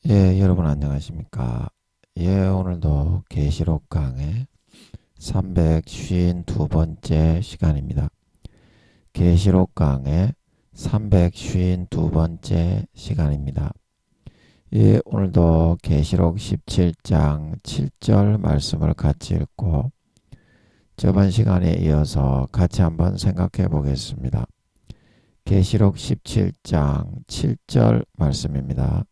예, 여러분 안녕하십니까? 예, 오늘도 계시록 강의 352번째 시간입니다. 계시록 강의 352번째 시간입니다. 예, 오늘도 계시록 17장 7절 말씀을 같이 읽고 저번 시간에 이어서 같이 한번 생각해 보겠습니다. 계시록 17장 7절 말씀입니다.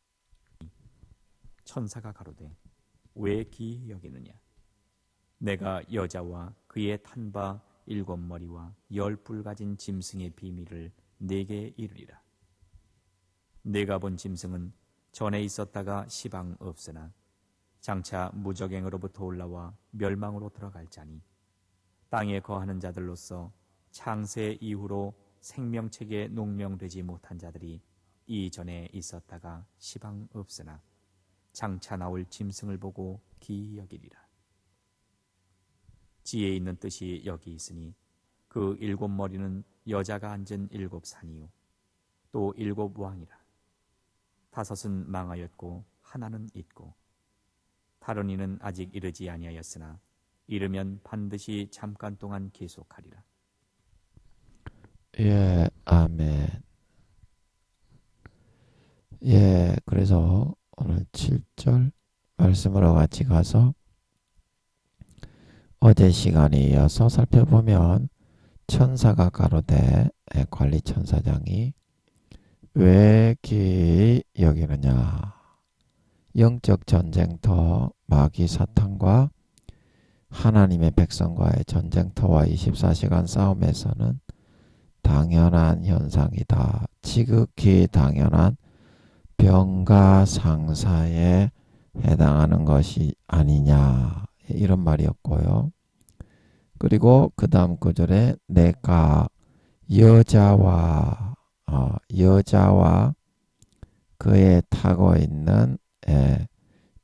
천사가 가로되 왜 기이 여기느냐? 내가 여자와 그의 탄 바 7머리와 10뿔 가진 짐승의 비밀을 네게 이르리라. 내가 본 짐승은 전에 있었다가 시방 없으나 장차 무적행으로부터 올라와 멸망으로 들어갈 자니 땅에 거하는 자들로서 창세 이후로 생명책에 농명되지 못한 자들이 이전에 있었다가 시방 없으나 장차 나올 짐승을 보고 기이 여기리라. 지혜 있는 뜻이 여기 있으니 그 7머리는 여자가 앉은 7산이요 또 7왕이라. 5은 망하였고 하나는 있고 다른 이는 아직 이르지 아니하였으나 이르면 반드시 잠깐 동안 계속하리라. 예, 아멘. 예, 그래서 오늘 7절 말씀으로 같이 가서 어제 시간에 이어서 살펴보면 천사가 가로되 관리천사장이 왜 기이 여기느냐. 영적 전쟁터 마귀 사탄과 하나님의 백성과의 전쟁터와 24시간 싸움에서는 당연한 현상이다. 지극히 당연한 병가상사에 해당하는 것이 아니냐, 이런 말이었고요. 그리고 그 다음 구절에 내가 여자와 그의 타고 있는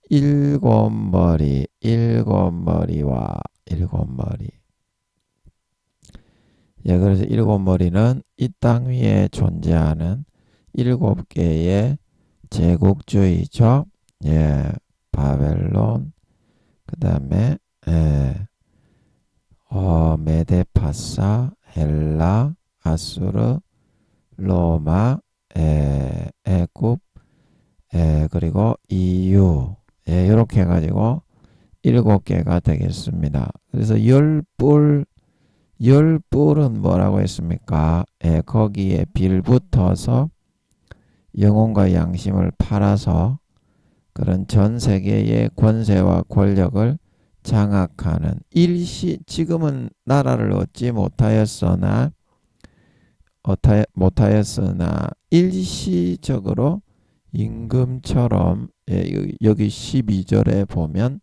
7머리, 7머리와 7머리. 예, 그래서 7머리는 이 땅 위에 존재하는 7개의 제국주의죠. 예, 바벨론, 그 다음에 메데파사, 헬라, 아수르, 로마, 애굽, 그리고 EU, 이렇게 해가지고 7개가 되겠습니다. 그래서 열뿔은 뭐라고 했습니까? 거기에 빌붙어서 영혼과 양심을 팔아서 그런 전 세계의 권세와 권력을 장악하는 지금은 나라를 얻지 못하였으나 일시적으로 임금처럼, 여기 12절에 보면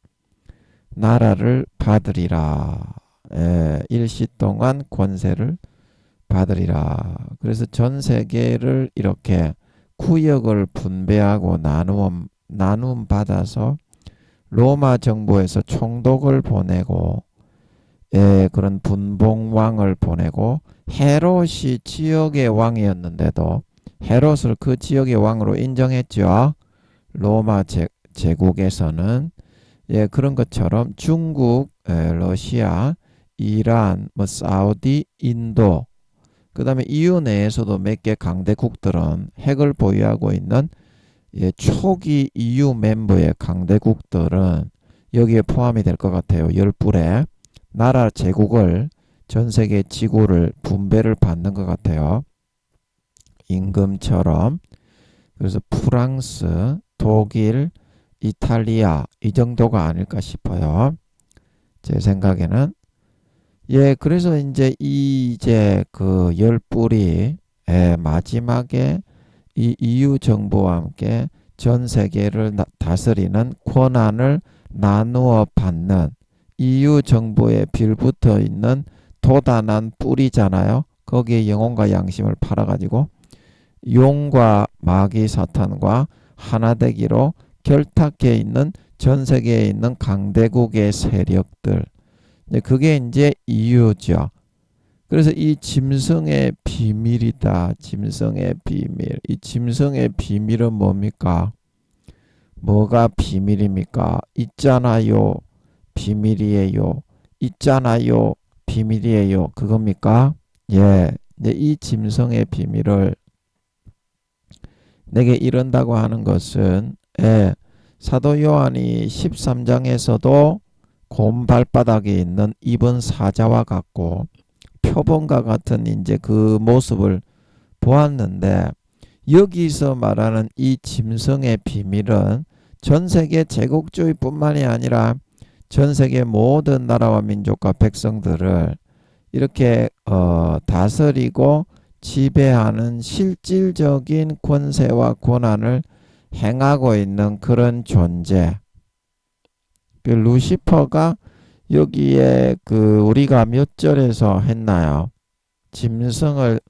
나라를 받으리라. 일시 동안 권세를 받으리라. 그래서 전 세계를 이렇게 구역을 분배하고 나눔 받아서 로마 정부에서 총독을 보내고, 그런 분봉왕을 보내고, 헤롯이 지역의 왕이었는데도 헤롯을 그 지역의 왕으로 인정했죠. 로마 제국에서는. 그런 것처럼 중국, 러시아, 이란, 사우디, 인도, 그 다음에 EU 내에서도 몇 개 강대국들은 핵을 보유하고 있는 초기 EU 멤버의 강대국들은 여기에 포함이 될 것 같아요. 10불의 나라 제국을, 전 세계 지구를 분배를 받는 것 같아요. 임금처럼. 그래서 프랑스, 독일, 이탈리아, 이 정도가 아닐까 싶어요. 제 생각에는. 그래서 이제 그 10불이 마지막에 이 EU 정부와 함께 전 세계를 다스리는 권한을 나누어 받는, EU 정부에 빌붙어 있는 도단한 뿔이잖아요. 거기에 영혼과 양심을 팔아가지고 용과 마귀 사탄과 하나 되기로 결탁해 있는 전 세계에 있는 강대국의 세력들. 그게 이제 EU죠. 그래서 이 짐승의 비밀이다. 짐승의 비밀. 이 짐승의 비밀은 뭡니까? 뭐가 비밀입니까? 있잖아요. 비밀이에요. 있잖아요. 비밀이에요. 그겁니까? 예. 이제 이 짐승의 비밀을 내게 이른다고 하는 것은, 예, 사도 요한이 13장에서도 곰 발바닥에 있는 입은 사자와 같고 표범과 같은 이제 그 모습을 보았는데, 여기서 말하는 이 짐승의 비밀은 전 세계 제국주의뿐만이 아니라 전 세계 모든 나라와 민족과 백성들을 이렇게 다스리고 지배하는 실질적인 권세와 권한을 행하고 있는 그런 존재. 그 루시퍼가 여기에 그 우리가 몇 절에서 했나요? 짐승을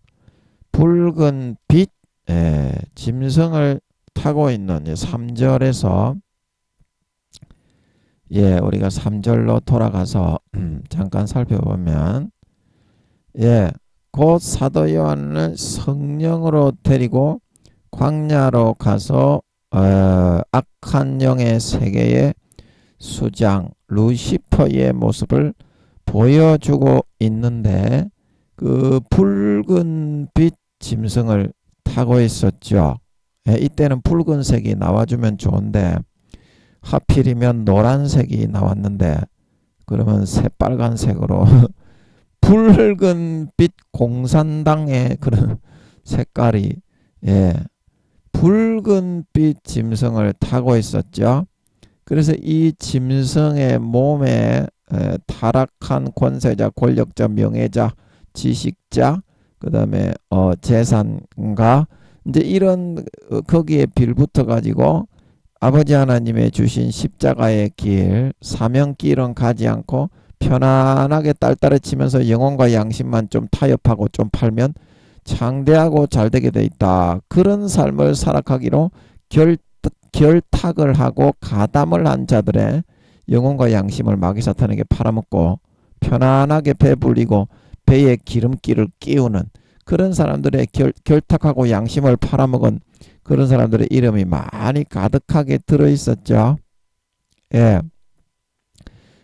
붉은 빛, 짐승을 타고 있는 3절에서 우리가 3절로 돌아가서 잠깐 살펴보면 곧 사도 요한을 성령으로 데리고 광야로 가서 악한 영의 세계의 수장 루시퍼의 모습을 보여주고 있는데, 그 붉은 빛 짐승을 타고 있었죠. 이때는 붉은색이 나와주면 좋은데 하필이면 노란색이 나왔는데, 그러면 새빨간색으로 붉은빛 공산당의 그런 색깔이 붉은빛 짐승을 타고 있었죠. 그래서 이 짐승의 몸에 타락한 권세자, 권력자, 명예자, 지식자, 그 다음에 재산가, 이제 이런 거기에 빌붙어 가지고 아버지 하나님의 주신 십자가의 길, 사명길은 가지 않고 편안하게 딸딸해치면서 영혼과 양심만 좀 타협하고 좀 팔면 창대하고 잘되게 돼 있다. 그런 삶을 살아가기로 결탁을 하고 가담을 한 자들의 영혼과 양심을 마귀 사탄에게 팔아먹고 편안하게 배불리고 배에 기름기를 끼우는 그런 사람들의 결탁하고 양심을 팔아먹은 그런 사람들의 이름이 많이 가득하게 들어있었죠.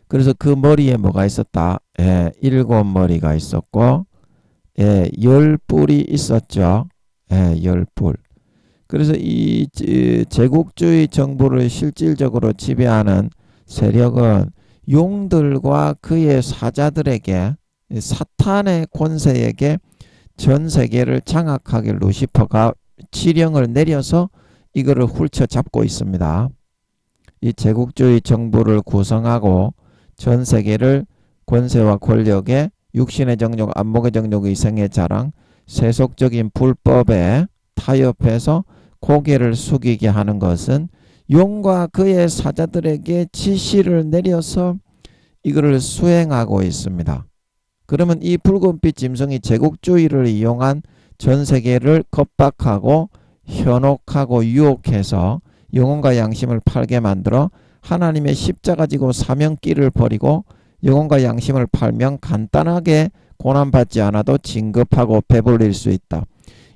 그래서 그 머리에 뭐가 있었다? 7머리가 있었고 10뿔이 있었죠. 10뿔. 그래서 이 제국주의 정부를 실질적으로 지배하는 세력은 용들과 그의 사자들에게, 사탄의 권세에게 전 세계를 장악하게 루시퍼가 지령을 내려서 이거를 훑쳐잡고 있습니다. 이 제국주의 정부를 구성하고 전 세계를 권세와 권력에 육신의 정욕, 안목의 정욕, 이생의 자랑, 세속적인 불법에 타협해서 고개를 숙이게 하는 것은 용과 그의 사자들에게 지시를 내려서 이거를 수행하고 있습니다. 그러면 이 붉은빛 짐승이 제국주의를 이용한 전 세계를 겁박하고 현혹하고 유혹해서 영혼과 양심을 팔게 만들어 하나님의 십자가 지고 사명길을 버리고 영혼과 양심을 팔면 간단하게 고난받지 않아도 진급하고 배불릴 수 있다.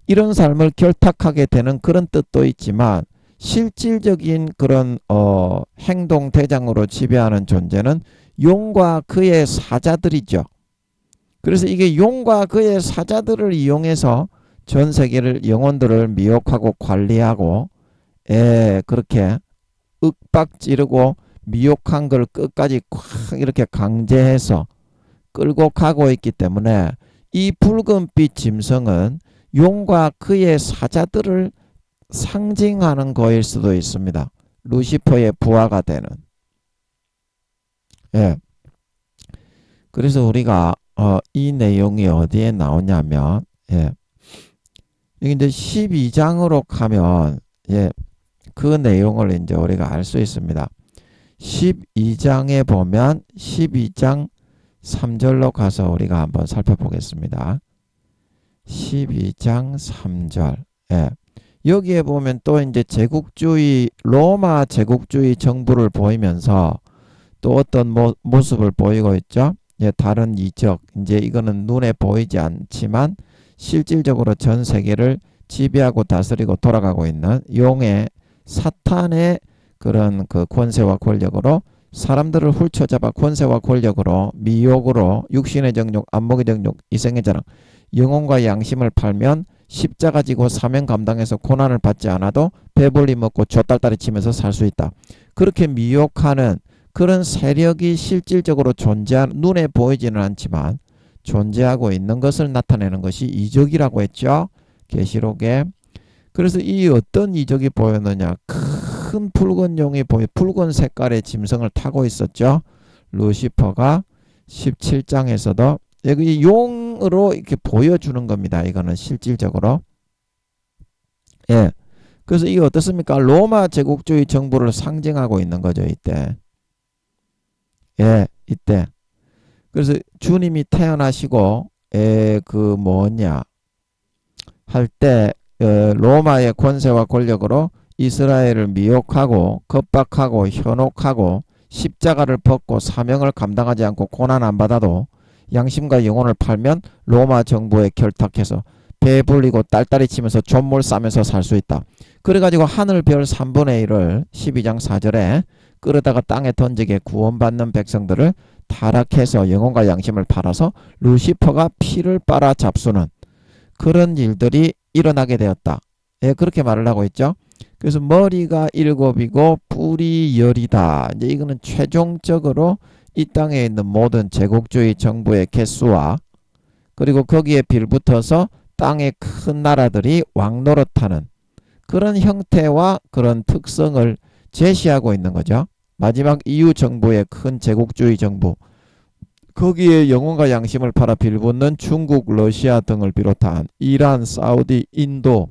이런 삶을 결탁하게 되는 그런 뜻도 있지만 실질적인 그런 행동 대장으로 지배하는 존재는 용과 그의 사자들이죠. 그래서 이게 용과 그의 사자들을 이용해서 전 세계를 영혼들을 미혹하고 관리하고 그렇게 윽박지르고 미혹한 걸 끝까지 콱 이렇게 강제해서 끌고 가고 있기 때문에 이 붉은빛 짐승은 용과 그의 사자들을 상징하는 거일 수도 있습니다. 루시퍼의 부하가 되는. 그래서 우리가 이 내용이 어디에 나오냐면 여기 이제 12장으로 가면 그 내용을 이제 우리가 알 수 있습니다. 12장에 보면 12장 3절로 가서 우리가 한번 살펴보겠습니다. 12장 3절. 여기에 보면 또 이제 제국주의, 로마 제국주의 정부를 보이면서 또 어떤 모습을 보이고 있죠. 다른 이적, 이제 이거는 눈에 보이지 않지만 실질적으로 전 세계를 지배하고 다스리고 돌아가고 있는 용의 사탄의 그런 그 권세와 권력으로 사람들을 훌쳐잡아 권세와 권력으로 미혹으로 육신의 정욕, 안목의 정욕, 이생의 자랑, 영혼과 양심을 팔면 십자가 지고 사명 감당해서 고난을 받지 않아도 배불리 먹고 쥐딸딸이 치면서 살 수 있다. 그렇게 미혹하는 그런 세력이 실질적으로 눈에 보이지는 않지만 존재하고 있는 것을 나타내는 것이 이적이라고 했죠. 계시록에. 그래서 이 어떤 이적이 보였느냐. 큰 붉은 용이 붉은 색깔의 짐승을 타고 있었죠. 루시퍼가 17장에서도 여기 용으로 이렇게 보여주는 겁니다. 이거는 실질적으로. 예. 그래서 이게 어떻습니까? 로마 제국주의 정부를 상징하고 있는 거죠. 이때. 예, 이때. 그래서 주님이 태어나시고 그 뭐냐 할 때 로마의 권세와 권력으로 이스라엘을 미혹하고 겁박하고 현혹하고 십자가를 벗고 사명을 감당하지 않고 고난 안 받아도 양심과 영혼을 팔면 로마 정부에 결탁해서 배 불리고 딸딸이 치면서 존물 싸면서 살 수 있다. 그래가지고 하늘별 3분의 1을 12장 4절에 끌어다가 땅에 던지게 구원받는 백성들을 타락해서 영혼과 양심을 팔아서 루시퍼가 피를 빨아 잡수는 그런 일들이 일어나게 되었다. 예, 그렇게 말을 하고 있죠. 그래서 머리가 7이고 뿔이 10이다. 이제 이거는 최종적으로 이 땅에 있는 모든 제국주의 정부의 개수와 그리고 거기에 빌붙어서 땅의 큰 나라들이 왕노릇하는 그런 형태와 그런 특성을 제시하고 있는 거죠. 마지막 이후 정부의 큰 제국주의 정부, 거기에 영혼과 양심을 팔아 빌붙는 중국, 러시아 등을 비롯한 이란, 사우디, 인도,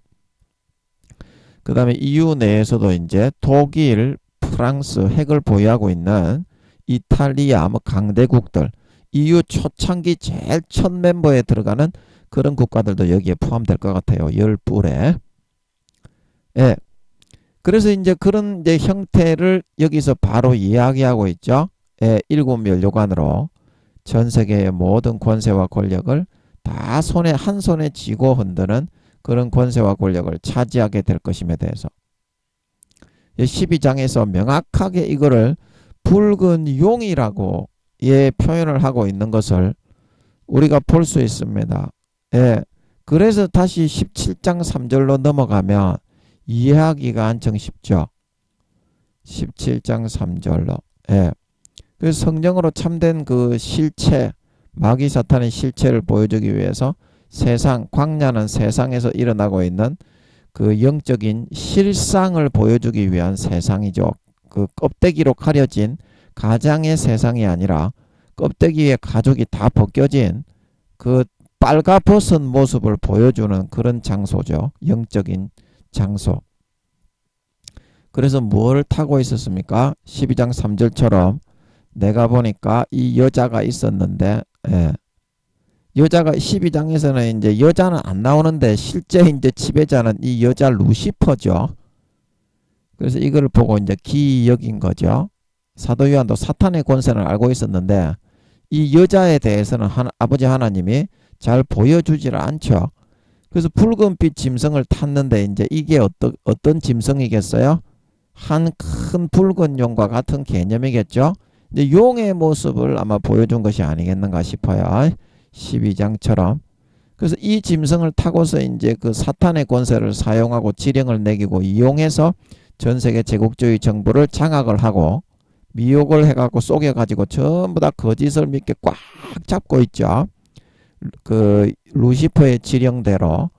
그 다음에 EU 내에서도 이제 독일, 프랑스 핵을 보유하고 있는 이탈리아 강대국들, EU 초창기 제일 첫 멤버에 들어가는 그런 국가들도 여기에 포함될 것 같아요. 10불에. 예. 그래서 이제 그런 이제 형태를 여기서 바로 이야기하고 있죠. 예, 7면류관으로 전 세계의 모든 권세와 권력을 다 한 손에 쥐고 흔드는 그런 권세와 권력을 차지하게 될 것임에 대해서 12장에서 명확하게 이거를 붉은 용이라고 표현을 하고 있는 것을 우리가 볼 수 있습니다. 예, 그래서 다시 17장 3절로 넘어가면 이해하기가 한층 쉽죠. 17장 3절로. 예. 그 성령으로 참된 그 실체, 마귀 사탄의 실체를 보여주기 위해서 광야는 세상에서 일어나고 있는 그 영적인 실상을 보여주기 위한 세상이죠. 그 껍데기로 가려진 가장의 세상이 아니라 껍데기에 가죽이 다 벗겨진 그 빨가벗은 모습을 보여주는 그런 장소죠. 영적인 장소. 그래서 뭘 타고 있었습니까? 12장 3절처럼 내가 보니까 이 여자가 있었는데, 예. 여자가 12장에서는 이제 여자는 안 나오는데 실제 이제 지배자는 이 여자 루시퍼죠. 그래서 이걸 보고 이제 기여긴 거죠. 사도 요한도 사탄의 권세를 알고 있었는데 이 여자에 대해서는 아버지 하나님이 잘 보여주질 않죠. 그래서 붉은빛 짐승을 탔는데 이제 이게 어떤 짐승이겠어요? 한 큰 붉은 용과 같은 개념이겠죠. 이제 용의 모습을 아마 보여준 것이 아니겠는가 싶어요. 12장처럼. 그래서 이 짐승을 타고서 이제 그 사탄의 권세를 사용하고 지령을 내기고 이용해서 전 세계 제국주의 정부를 장악을 하고 미혹을 해갖고 속여가지고 전부 다 거짓을 믿게 꽉 잡고 있죠. 그 루시퍼의 지령대로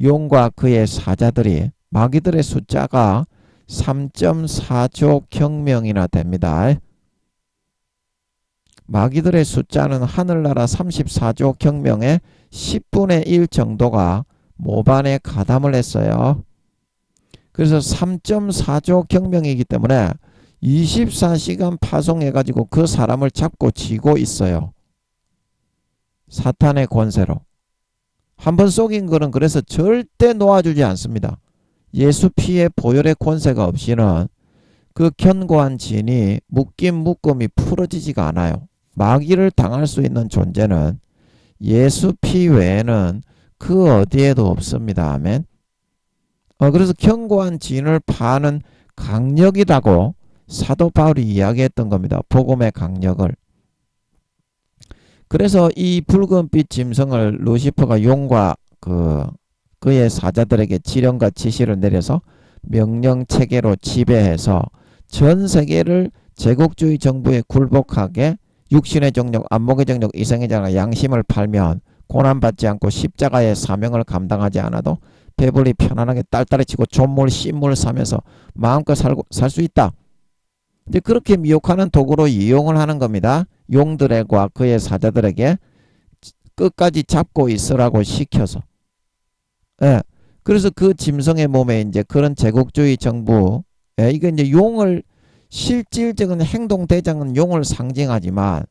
용과 그의 사자들이 마귀들의 숫자가 3.4조 경명이나 됩니다. 마귀들의 숫자는 하늘나라 34조 경명의 10분의 1 정도가 모반에 가담을 했어요. 그래서 3.4조 경명이기 때문에 24시간 파송해가지고 그 사람을 잡고 쥐고 있어요. 사탄의 권세로. 한번 속인 거는 그래서 절대 놓아주지 않습니다. 예수 피의 보혈의 권세가 없이는 그 견고한 진이 묶음이 풀어지지가 않아요. 마귀를 당할 수 있는 존재는 예수 피 외에는 그 어디에도 없습니다. 아멘. 그래서 견고한 진을 파는 강력이라고 사도 바울이 이야기했던 겁니다. 복음의 강력을. 그래서 이 붉은빛 짐승을 루시퍼가 용과 그의 사자들에게 지령과 지시를 내려서 명령 체계로 지배해서 전 세계를 제국주의 정부에 굴복하게 육신의 정력, 안목의 정력, 이성의 정력, 양심을 팔면 고난받지 않고 십자가의 사명을 감당하지 않아도 배불리 편안하게 딸딸이 치고 존물 씨물 사면서 마음껏 살 수 있다. 이제 그렇게 미혹하는 도구로 이용을 하는 겁니다. 용들과 그의 사자들에게 끝까지 잡고 있으라고 시켜서. 예. 그래서 그 짐승의 몸에 이제 그런 제국주의 정부, 예, 이게 이제 용을 실질적인 행동 대장은 용을 상징하지만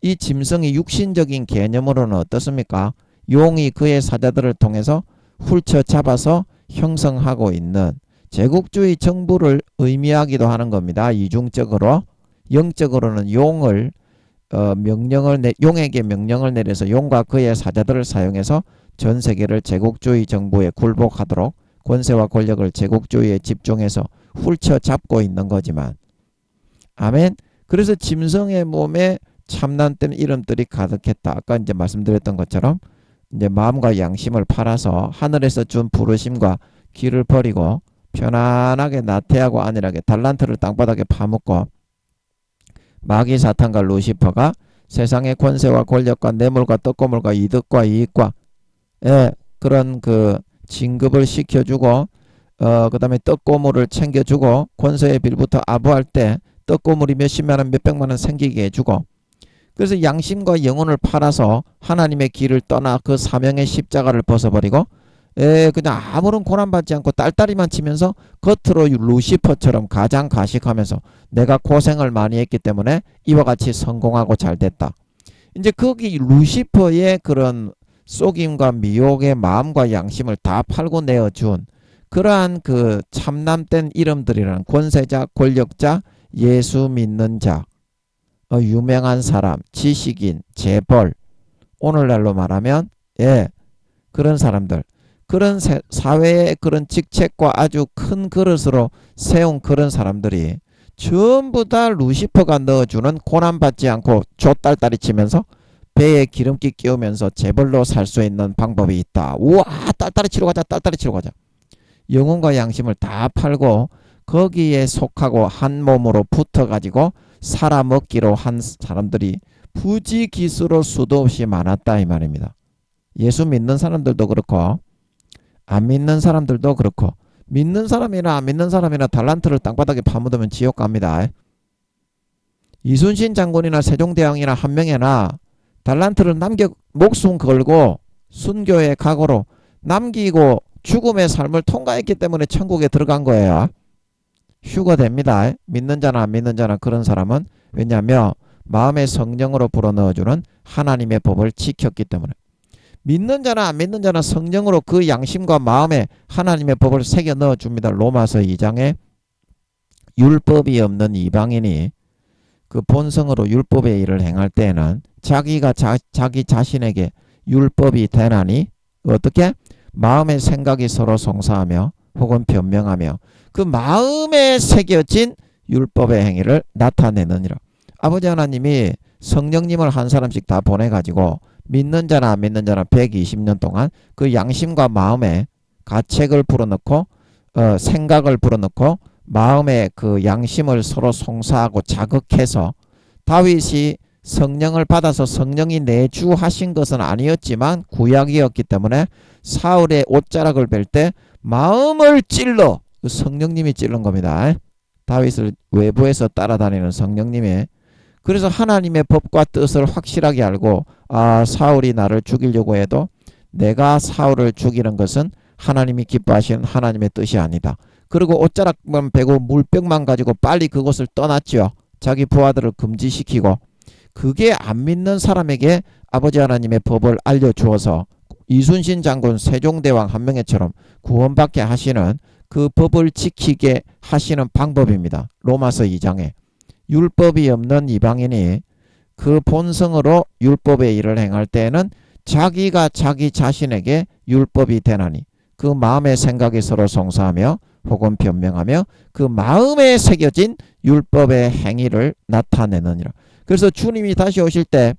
이 짐승이 육신적인 개념으로는 어떻습니까? 용이 그의 사자들을 통해서 훌쳐 잡아서 형성하고 있는 제국주의 정부를 의미하기도 하는 겁니다. 이중적으로. 영적으로는 용을 용에게 명령을 내려서 용과 그의 사자들을 사용해서 전 세계를 제국주의 정부에 굴복하도록 권세와 권력을 제국주의에 집중해서 훌쳐 잡고 있는 거지만, 아멘. 그래서 짐승의 몸에 참난된 이름들이 가득했다. 아까 이제 말씀드렸던 것처럼 이제 마음과 양심을 팔아서 하늘에서 준 부르심과 길을 버리고 편안하게 나태하고 안일하게 달란트를 땅바닥에 파묻고 마귀 사탄과 루시퍼가 세상의 권세와 권력과 뇌물과 떡고물과 이득과 이익과 그런 그 진급을 시켜주고 그 다음에 떡고물을 챙겨주고 권세의 빌부터 아부할 때 떡고물이 몇십만원 몇백만원 생기게 해주고, 그래서 양심과 영혼을 팔아서 하나님의 길을 떠나 그 사명의 십자가를 벗어버리고 그냥 아무런 고난받지 않고 딸딸이만 치면서 겉으로 루시퍼처럼 가장가식하면서 내가 고생을 많이 했기 때문에 이와 같이 성공하고 잘됐다. 이제 거기 루시퍼의 그런 속임과 미혹의 마음과 양심을 다 팔고 내어준 그러한 그 참남된 이름들이라는 권세자, 권력자, 예수 믿는 자, 유명한 사람, 지식인, 재벌, 오늘날로 말하면 그런 사람들, 그런 사회의 그런 직책과 아주 큰 그릇으로 세운 그런 사람들이 전부 다 루시퍼가 넣어주는 고난받지 않고 좆딸딸이 치면서 배에 기름기 끼우면서 재벌로 살 수 있는 방법이 있다. 우와, 딸딸이 치러 가자, 딸딸이 치러 가자. 영혼과 양심을 다 팔고 거기에 속하고 한 몸으로 붙어가지고 살아먹기로 한 사람들이 부지기수로 수도 없이 많았다 이 말입니다. 예수 믿는 사람들도 그렇고 안 믿는 사람들도 그렇고, 믿는 사람이나 안 믿는 사람이나 달란트를 땅바닥에 파묻으면 지옥 갑니다. 이순신 장군이나 세종대왕이나 한명회나 달란트를 남겨 목숨 걸고 순교의 각오로 남기고 죽음의 삶을 통과했기 때문에 천국에 들어간 거예요. 휴거됩니다. 믿는 자나 안 믿는 자나 그런 사람은. 왜냐하면 마음의 성령으로 불어넣어주는 하나님의 법을 지켰기 때문에. 믿는 자나 안 믿는 자나 성령으로 그 양심과 마음에 하나님의 법을 새겨 넣어줍니다. 로마서 2장에 율법이 없는 이방인이 그 본성으로 율법의 일을 행할 때에는 자기가 자기 자신에게 율법이 되나니 어떻게? 마음의 생각이 서로 송사하며 혹은 변명하며 그 마음에 새겨진 율법의 행위를 나타내느니라. 아버지 하나님이 성령님을 한 사람씩 다 보내가지고 믿는 자나 안 믿는 자나 120년 동안 그 양심과 마음에 가책을 불어넣고 생각을 불어넣고 마음의 그 양심을 서로 송사하고 자극해서, 다윗이 성령을 받아서 성령이 내주하신 것은 아니었지만 구약이었기 때문에 사울의 옷자락을 벨 때 마음을 찔러, 성령님이 찔른 겁니다. 다윗을 외부에서 따라다니는 성령님이. 그래서 하나님의 법과 뜻을 확실하게 알고 사울이 나를 죽이려고 해도 내가 사울을 죽이는 것은 하나님이 기뻐하시는 하나님의 뜻이 아니다. 그리고 옷자락만 베고 물병만 가지고 빨리 그곳을 떠났죠. 자기 부하들을 금지시키고. 그게 안 믿는 사람에게 아버지 하나님의 법을 알려주어서 이순신 장군, 세종대왕 한명회처럼 구원받게 하시는 그 법을 지키게 하시는 방법입니다. 로마서 2장에 율법이 없는 이방인이 그 본성으로 율법의 일을 행할 때에는 자기가 자기 자신에게 율법이 되나니 그 마음의 생각이 서로 송사하며 혹은 변명하며 그 마음에 새겨진 율법의 행위를 나타내느니라. 그래서 주님이 다시 오실 때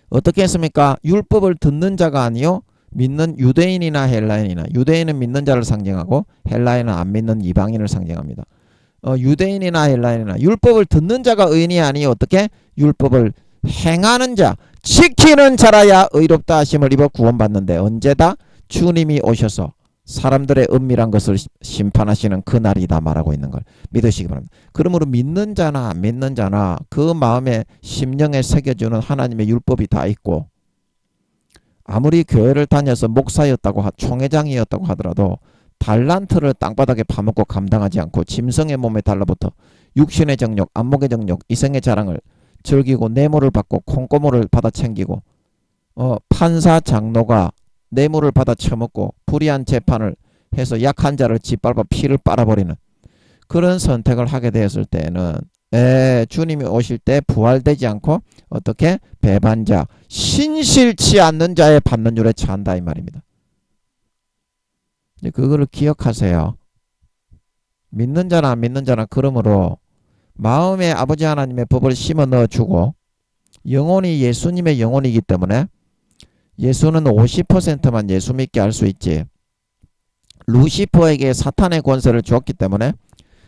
어떻게 했습니까? 율법을 듣는 자가 아니요 믿는 유대인이나 헬라인이나, 유대인은 믿는 자를 상징하고 헬라인은 안 믿는 이방인을 상징합니다. 유대인이나 헬라인이나 율법을 듣는 자가 의인이 아니 어떻게? 율법을 행하는 자, 지키는 자라야 의롭다 하심을 입어 구원받는데, 언제다? 주님이 오셔서 사람들의 은밀한 것을 심판하시는 그날이다 말하고 있는 걸 믿으시기 바랍니다. 그러므로 믿는 자나 안 믿는 자나 그 마음에 심령에 새겨주는 하나님의 율법이 다 있고, 아무리 교회를 다녀서 목사였다고 총회장이었다고 하더라도 달란트를 땅바닥에 파묻고 감당하지 않고 짐승의 몸에 달라붙어 육신의 정욕, 안목의 정욕, 이생의 자랑을 즐기고 뇌물을 받고 콩고물을 받아 챙기고 판사 장로가 뇌물을 받아 처먹고 불의한 재판을 해서 약한 자를 짓밟아 피를 빨아버리는 그런 선택을 하게 되었을 때는 주님이 오실 때 부활되지 않고 어떻게? 배반자, 신실치 않는 자의 받는 줄에 처한다 이 말입니다. 그거를 기억하세요. 믿는 자나 안 믿는 자나 그러므로 마음에 아버지 하나님의 법을 심어 넣어주고, 영혼이 예수님의 영혼이기 때문에 예수는 50%만 예수 믿게 할 수 있지, 루시퍼에게 사탄의 권세를 주었기 때문에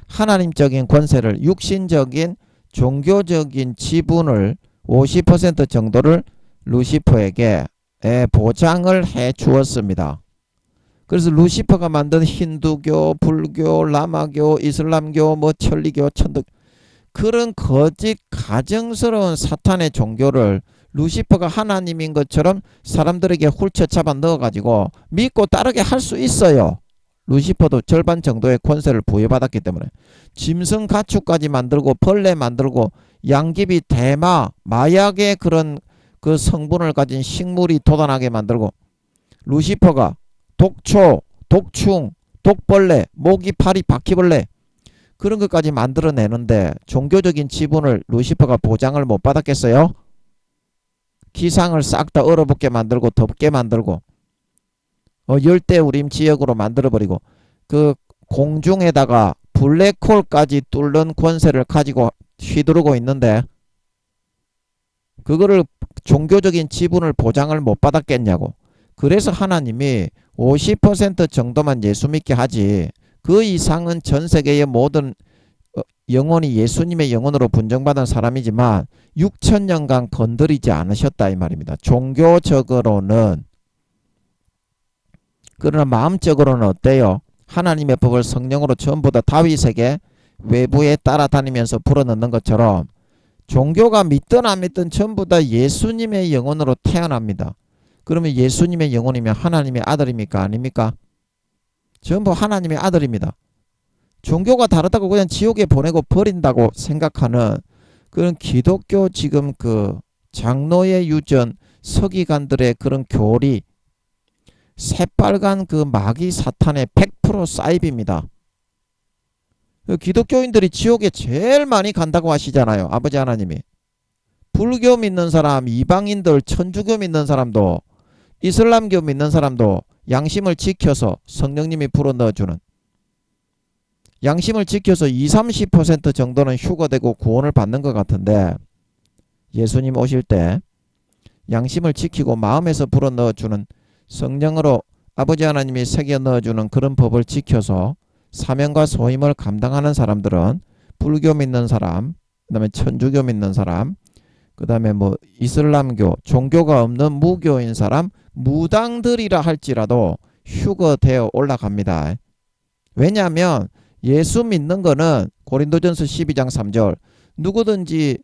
하나님적인 권세를, 육신적인 종교적인 지분을 50% 정도를 루시퍼에게 보장을 해 주었습니다. 그래서 루시퍼가 만든 힌두교, 불교, 라마교, 이슬람교, 천리교, 천도, 그런 거짓 가정스러운 사탄의 종교를 루시퍼가 하나님인 것처럼 사람들에게 훌쳐 잡아 넣어가지고 믿고 따르게 할 수 있어요. 루시퍼도 절반 정도의 권세를 부여받았기 때문에 짐승 가축까지 만들고 벌레 만들고 양귀비, 대마, 마약의 그런 그 성분을 가진 식물이 돋아나게 만들고, 루시퍼가 독초, 독충, 독벌레, 모기, 파리, 바퀴벌레 그런 것까지 만들어내는데 종교적인 지분을 루시퍼가 보장을 못 받았겠어요? 기상을 싹 다 얼어붙게 만들고 덥게 만들고 열대우림 지역으로 만들어버리고 그 공중에다가 블랙홀까지 뚫는 권세를 가지고 휘두르고 있는데 그거를 종교적인 지분을 보장을 못 받았겠냐고. 그래서 하나님이 50% 정도만 예수 믿게 하지 그 이상은 전 세계의 모든 영혼이 예수님의 영혼으로 분정받은 사람이지만 6,000년간 건드리지 않으셨다 이 말입니다. 종교적으로는. 그러나 마음적으로는 어때요? 하나님의 법을 성령으로 전부 다 다윗에게 외부에 따라다니면서 불어넣는 것처럼 종교가 믿든 안 믿든 전부 다 예수님의 영혼으로 태어납니다. 그러면 예수님의 영혼이면 하나님의 아들입니까? 아닙니까? 전부 하나님의 아들입니다. 종교가 다르다고 그냥 지옥에 보내고 버린다고 생각하는 그런 기독교 지금 그 장로의 유전, 서기관들의 그런 교리, 새빨간 그 마귀 사탄의 100% 사입입니다. 기독교인들이 지옥에 제일 많이 간다고 하시잖아요. 아버지 하나님이. 불교 믿는 사람, 이방인들, 천주교 믿는 사람도, 이슬람교 믿는 사람도 양심을 지켜서 성령님이 불어넣어주는, 양심을 지켜서 20-30% 정도는 휴거되고 구원을 받는 것 같은데, 예수님 오실 때 양심을 지키고 마음에서 불어넣어주는, 성령으로 아버지 하나님이 새겨 넣어주는 그런 법을 지켜서 사명과 소임을 감당하는 사람들은 불교 믿는 사람, 그 다음에 천주교 믿는 사람, 그 다음에 이슬람교, 종교가 없는 무교인 사람, 무당들이라 할지라도 휴거되어 올라갑니다. 왜냐하면 예수 믿는 거는 고린도전서 12장 3절 누구든지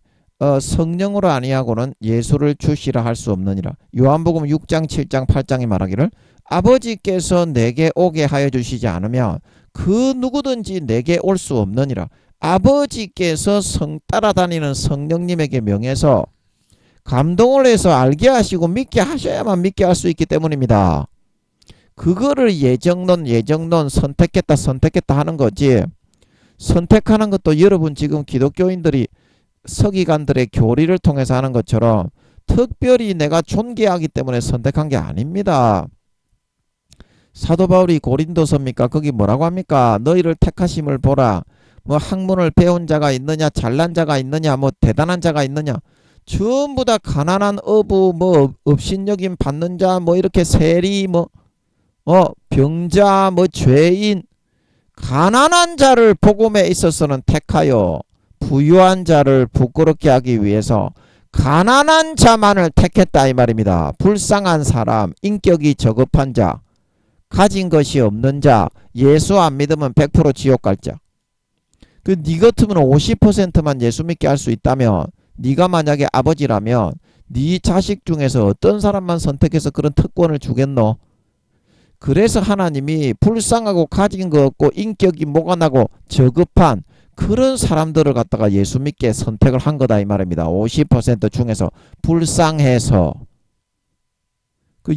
성령으로 아니하고는 예수를 주시라 할 수 없느니라. 요한복음 6장 7장 8장이 말하기를 아버지께서 내게 오게 하여 주시지 않으면 그 누구든지 내게 올 수 없느니라. 아버지께서 따라다니는 성령님에게 명해서 감동을 해서 알게 하시고 믿게 하셔야만 믿게 할 수 있기 때문입니다. 그거를 예정론 선택했다 하는 거지. 선택하는 것도 여러분 지금 기독교인들이 서기관들의 교리를 통해서 하는 것처럼 특별히 내가 존귀하기 때문에 선택한 게 아닙니다. 사도 바울이 고린도서입니까? 거기 뭐라고 합니까? 너희를 택하심을 보라. 뭐 학문을 배운 자가 있느냐, 잘난 자가 있느냐, 뭐 대단한 자가 있느냐, 전부 다 가난한 어부, 뭐 업신여김 받는 자, 뭐 이렇게 세리, 뭐 병자, 뭐 죄인, 가난한 자를 복음에 있어서는 택하여 부유한 자를 부끄럽게 하기 위해서 가난한 자만을 택했다 이 말입니다. 불쌍한 사람, 인격이 저급한 자, 가진 것이 없는 자, 예수 안 믿으면 100% 지옥 갈 자. 네 같으면 50%만 예수 믿게 할 수 있다면, 네가 만약에 아버지라면 네 자식 중에서 어떤 사람만 선택해서 그런 특권을 주겠노? 그래서 하나님이 불쌍하고 가진 거 없고 인격이 모관하고 저급한 그런 사람들을 갖다가 예수 믿게 선택을 한 거다 이 말입니다. 50% 중에서 불쌍해서.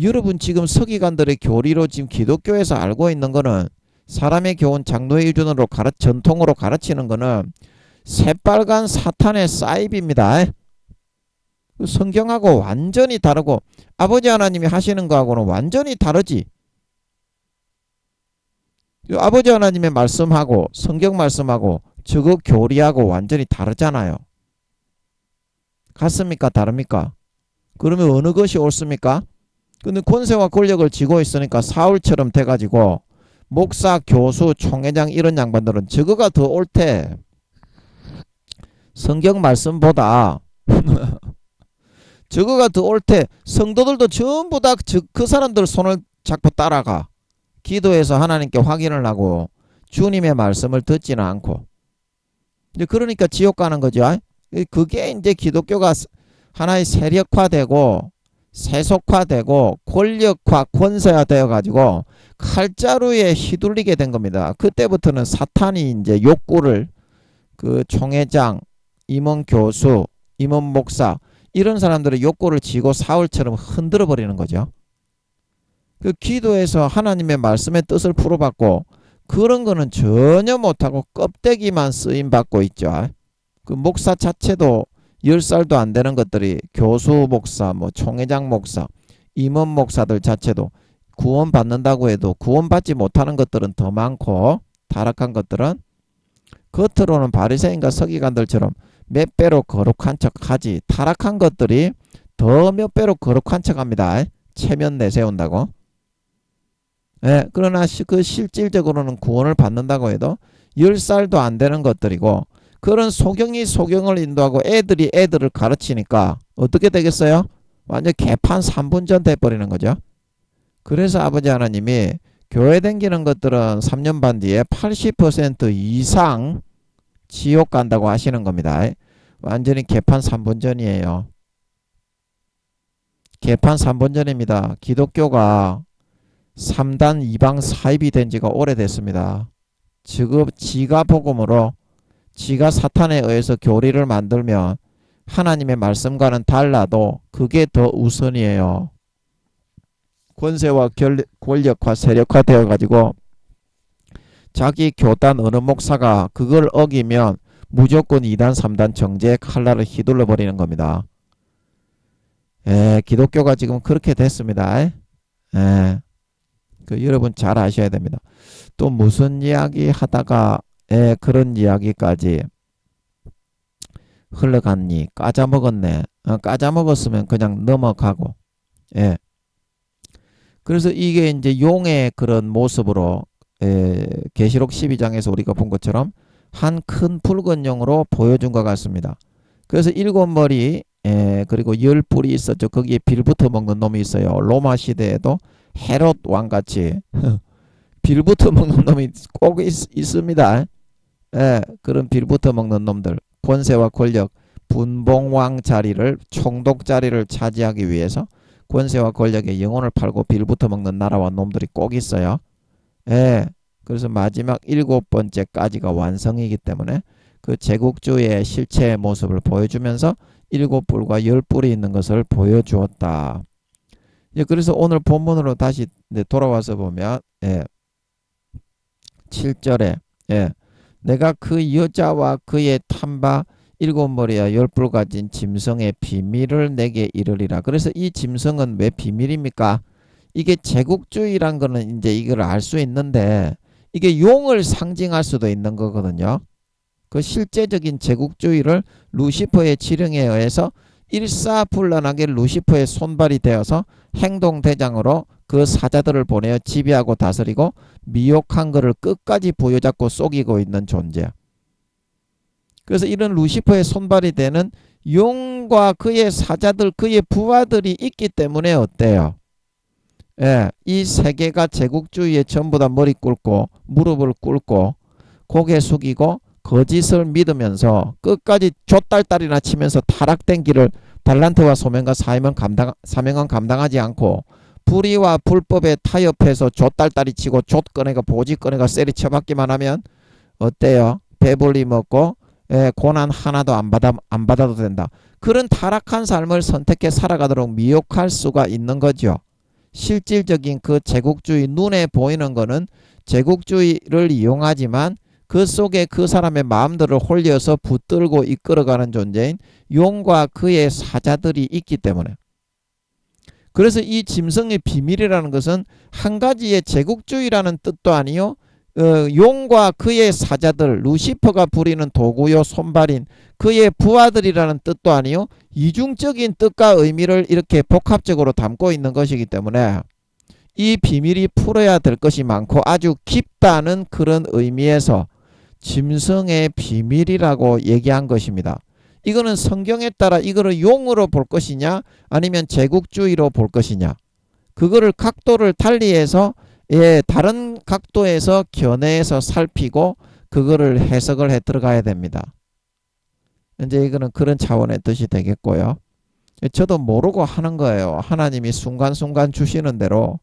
여러분 지금 서기관들의 교리로 지금 기독교에서 알고 있는 거는, 사람의 교훈 장로의 기준으로 전통으로 가르치는 거는 새빨간 사탄의 사이비입니다. 성경하고 완전히 다르고 아버지 하나님이 하시는 거하고는 완전히 다르지. 아버지 하나님의 말씀하고 성경 말씀하고 저거 교리하고 완전히 다르잖아요. 같습니까? 다릅니까? 그러면 어느 것이 옳습니까? 근데 권세와 권력을 쥐고 있으니까 사울처럼 돼가지고 목사, 교수, 총회장 이런 양반들은 저거가 더 옳대. 성경 말씀보다 저거가 더 옳대. 성도들도 전부 다 그 사람들 손을 잡고 따라가. 기도해서 하나님께 확인을 하고 주님의 말씀을 듣지는 않고. 이제 그러니까 지옥 가는 거죠. 그게 이제 기독교가 하나의 세력화되고 세속화되고 권력화, 권세화 되어가지고 칼자루에 휘둘리게 된 겁니다. 그때부터는 사탄이 이제 욕구를 그 총회장, 임원 교수, 임원 목사 이런 사람들의 욕구를 쥐고 사울처럼 흔들어 버리는 거죠. 그 기도에서 하나님의 말씀의 뜻을 풀어받고 그런 거는 전혀 못하고 껍데기만 쓰임받고 있죠. 그 목사 자체도 10살도 안 되는 것들이 교수 목사, 뭐 총회장 목사, 임원 목사들 자체도 구원 받는다고 해도 구원받지 못하는 것들은 더 많고, 타락한 것들은 겉으로는 바리새인과 서기관들처럼 몇 배로 거룩한 척하지, 타락한 것들이 더 몇 배로 거룩한 척합니다. 체면 내세운다고. 예, 그러나 그 실질적으로는 구원을 받는다고 해도 10살도 안 되는 것들이고, 그런 소경이 소경을 인도하고 애들이 애들을 가르치니까 어떻게 되겠어요? 완전 개판 3분전 돼버리는 거죠. 그래서 아버지 하나님이 교회 다니는 것들은 3년 반 뒤에 80% 이상 지옥 간다고 하시는 겁니다. 완전히 개판 3분전이에요. 개판 3분전입니다. 기독교가 3단 2방 사입이 된 지가 오래됐습니다. 지금 지가 복음으로 지가 사탄에 의해서 교리를 만들면 하나님의 말씀과는 달라도 그게 더 우선이에요. 권세와 권력화, 세력화 되어가지고 자기 교단 어느 목사가 그걸 어기면 무조건 2단, 3단 정죄의 칼날을 휘둘러 버리는 겁니다. 기독교가 지금 그렇게 됐습니다. 여러분 잘 아셔야 됩니다. 또 무슨 이야기 하다가 그런 이야기까지 흘러갔니? 까자먹었네. 까자먹었으면 그냥 넘어가고. 그래서 이게 이제 용의 그런 모습으로 계시록 12장에서 우리가 본 것처럼 한 큰 붉은 용으로 보여준 것 같습니다. 그래서 7머리 그리고 10뿔이 있었죠. 거기에 빌부터 먹는 놈이 있어요. 로마 시대에도 헤롯 왕같이 빌부터 먹는 놈이 꼭 있습니다. 그런 빌부터 먹는 놈들, 권세와 권력, 분봉왕 자리를, 총독 자리를 차지하기 위해서 권세와 권력의 영혼을 팔고 빌부터 먹는 나라와 놈들이 꼭 있어요. 그래서 마지막 7번째까지가 완성이기 때문에 그 제국주의의 실체의 모습을 보여주면서 7뿔과 10뿔이 있는 것을 보여주었다. 그래서 오늘 본문으로 다시 돌아와서 보면 7절에 내가 그 여자와 그의 탄바 7머리와 10뿔 가진 짐승의 비밀을 내게 이르리라. 그래서 이 짐승은 왜 비밀입니까? 이게 제국주의란 거는 이제 이걸 알 수 있는데 이게 용을 상징할 수도 있는 거거든요. 그 실제적인 제국주의를 루시퍼의 지령에 의해서 일사불란하게 루시퍼의 손발이 되어서 행동대장으로 그 사자들을 보내어 지배하고 다스리고 미혹한 것을 끝까지 부여잡고 속이고 있는 존재야. 그래서 이런 루시퍼의 손발이 되는 용과 그의 사자들, 그의 부하들이 있기 때문에 어때요? 예, 이 세계가 제국주의에 전부 다 머리 꿇고 무릎을 꿇고 고개 숙이고 거짓을 믿으면서 끝까지 좆딸딸이나 치면서 타락된 길을 달란트와 소명과 사명은 감당하지 않고 불의와 불법에 타협해서 좆딸딸이 치고 좆꺼내가 보지 꺼내가 쎄리 쳐박기만 하면 어때요? 배불리 먹고 고난 하나도 안 받아도 된다. 그런 타락한 삶을 선택해 살아가도록 미혹할 수가 있는 거죠. 실질적인 그 제국주의, 눈에 보이는 거는 제국주의를 이용하지만 그 속에 그 사람의 마음들을 홀려서 붙들고 이끌어가는 존재인 용과 그의 사자들이 있기 때문에. 그래서 이 짐승의 비밀이라는 것은 한 가지의 제국주의라는 뜻도 아니요, 용과 그의 사자들, 루시퍼가 부리는 도구요 손발인 그의 부하들이라는 뜻도 아니요, 이중적인 뜻과 의미를 이렇게 복합적으로 담고 있는 것이기 때문에 이 비밀이 풀어야 될 것이 많고 아주 깊다는 그런 의미에서 짐승의 비밀이라고 얘기한 것입니다. 이거는 성경에 따라 이거를 용으로 볼 것이냐 아니면 제국주의로 볼 것이냐, 그거를 각도를 달리해서 다른 각도에서 견해해서 살피고 그거를 해석을 해 들어가야 됩니다. 이제 이거는 그런 차원의 뜻이 되겠고요. 저도 모르고 하는 거예요. 하나님이 순간순간 주시는 대로.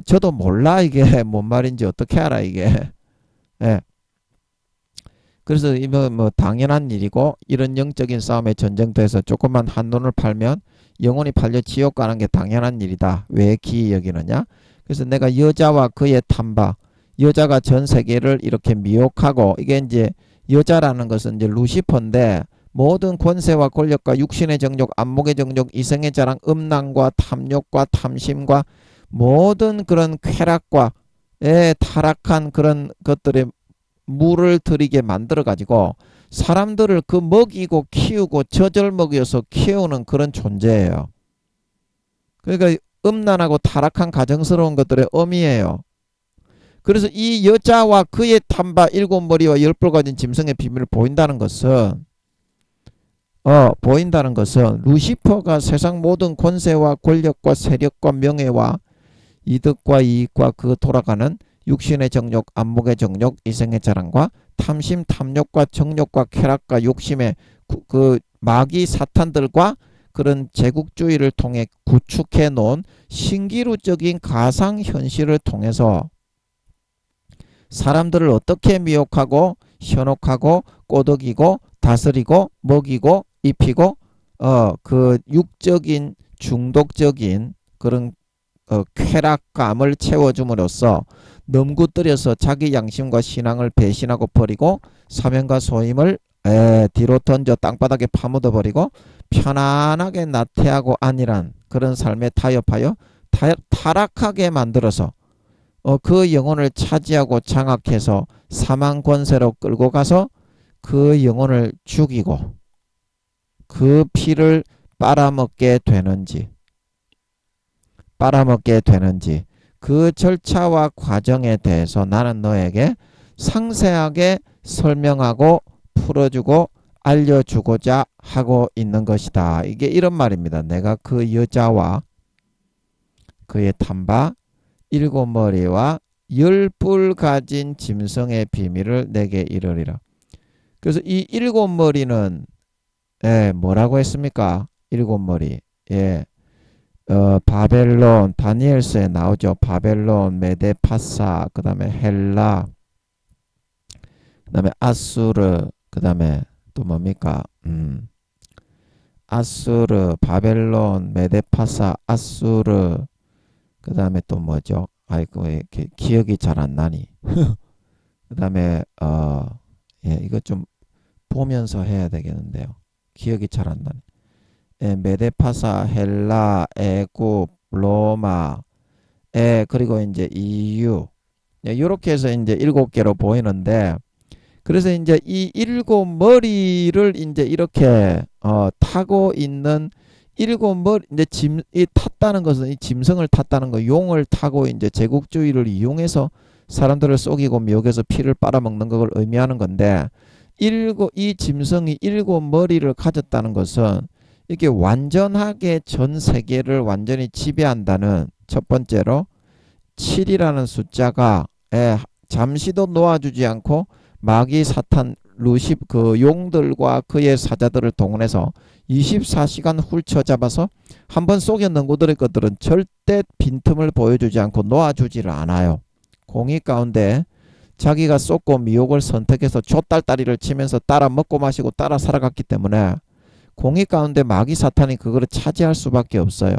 저도 몰라 이게 뭔 말인지 어떻게 알아 이게. 예. 그래서 뭐 당연한 일이고 이런 영적인 싸움의 전쟁터에서 조금만 한눈을 팔면 영혼이 팔려 지옥 가는 게 당연한 일이다. 왜 기이 여기느냐? 그래서 내가 여자와 그의 탐바, 여자가 전 세계를 이렇게 미혹하고, 이게 이제 여자라는 것은 이제 루시퍼인데 모든 권세와 권력과 육신의 정욕, 안목의 정욕, 이성의 자랑, 음란과 탐욕과 탐심과 모든 그런 쾌락과 타락한 그런 것들의 물을 들이게 만들어 가지고 사람들을 그 먹이고 키우고 젖을 먹여서 키우는 그런 존재예요. 그러니까 음란하고 타락한 가정스러운 것들의 어미예요. 그래서 이 여자와 그의 탐바, 일곱 머리와 열 뿔 가진 짐승의 비밀을 보인다는 것은 루시퍼가 세상 모든 권세와 권력과 세력과 명예와 이득과 이익과 그 돌아가는 육신의 정욕, 안목의 정욕, 이성의 자랑과 탐심, 탐욕과 정욕과 쾌락과 욕심의 그 마귀 사탄들과 그런 제국주의를 통해 구축해 놓은 신기루적인 가상현실을 통해서 사람들을 어떻게 미혹하고 현혹하고 꼬드기고 다스리고 먹이고 입히고 그 육적인 중독적인 그런 쾌락감을 채워줌으로써 넘구뜨려서 자기 양심과 신앙을 배신하고 버리고 사명과 소임을 뒤로 던져 땅바닥에 파묻어 버리고 편안하게 나태하고 안일한 그런 삶에 타협하여 타락하게 만들어서 그 영혼을 차지하고 장악해서 사망 권세로 끌고 가서 그 영혼을 죽이고 그 피를 빨아먹게 되는지 그 절차와 과정에 대해서 나는 너에게 상세하게 설명하고 풀어주고 알려주고자 하고 있는 것이다. 이게 이런 말입니다. 내가 그 여자와 그의 탐바, 일곱 머리와 열 뿔 가진 짐승의 비밀을 내게 이르리라. 그래서 이 일곱 머리는 뭐라고 했습니까? 일곱 머리. 바벨론, 다니엘서에 나오죠. 바벨론, 메데파사, 그 다음에 헬라, 그 다음에 아수르, 그 다음에 또 뭡니까? 아수르, 바벨론, 메데파사, 아수르, 그 다음에 또 뭐죠? 아이고, 이렇게 기억이 잘 안 나니. 그 다음에 이거 좀 보면서 해야 되겠는데요. 기억이 잘 안 나니. 메데파사, 헬라, 애굽, 로마, 그리고 이제 EU, 이렇게 해서 이제 7개로 보이는데, 그래서 이제 이 일곱 머리를 이제 이렇게 타고 있는 일곱 머리 이제 이 탔다는 것은 이 짐승을 탔다는 거, 용을 타고 이제 제국주의를 이용해서 사람들을 속이고 미혹해서 피를 빨아먹는 걸 의미하는 건데, 이 짐승이 일곱 머리를 가졌다는 것은 이게 완전하게 전 세계를 완전히 지배한다는, 첫 번째로 7이라는 숫자가 잠시도 놓아주지 않고 마귀 사탄 그 용들과 그의 사자들을 동원해서 24시간 훑쳐잡아서 한번 속여 넘고들 것들은 절대 빈틈을 보여주지 않고 놓아주지를 않아요. 공의 가운데 자기가 쏟고 미혹을 선택해서 좆딸딸이를 치면서 따라 먹고 마시고 따라 살아갔기 때문에 공의 가운데 마귀 사탄이 그거를 차지할 수밖에 없어요.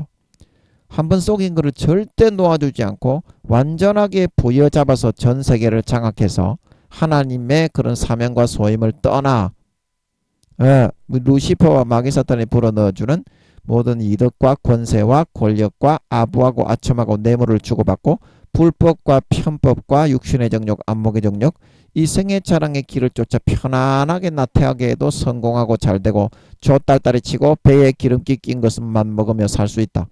한번 속인 거를 절대 놓아주지 않고 완전하게 부여잡아서 전 세계를 장악해서 하나님의 그런 사명과 소임을 떠나 루시퍼와 마귀 사탄이 불어넣어주는 모든 이득과 권세와 권력과 아부하고 아첨하고 뇌물을 주고받고 불법과 편법과 육신의 정욕, 안목의 정욕, 이 생애 자랑의 길을 쫓아 편안하게 나태하게 해도 성공하고 잘되고 좆딸딸이 치고 배에 기름기 낀 것만 먹으며 살 수 있다.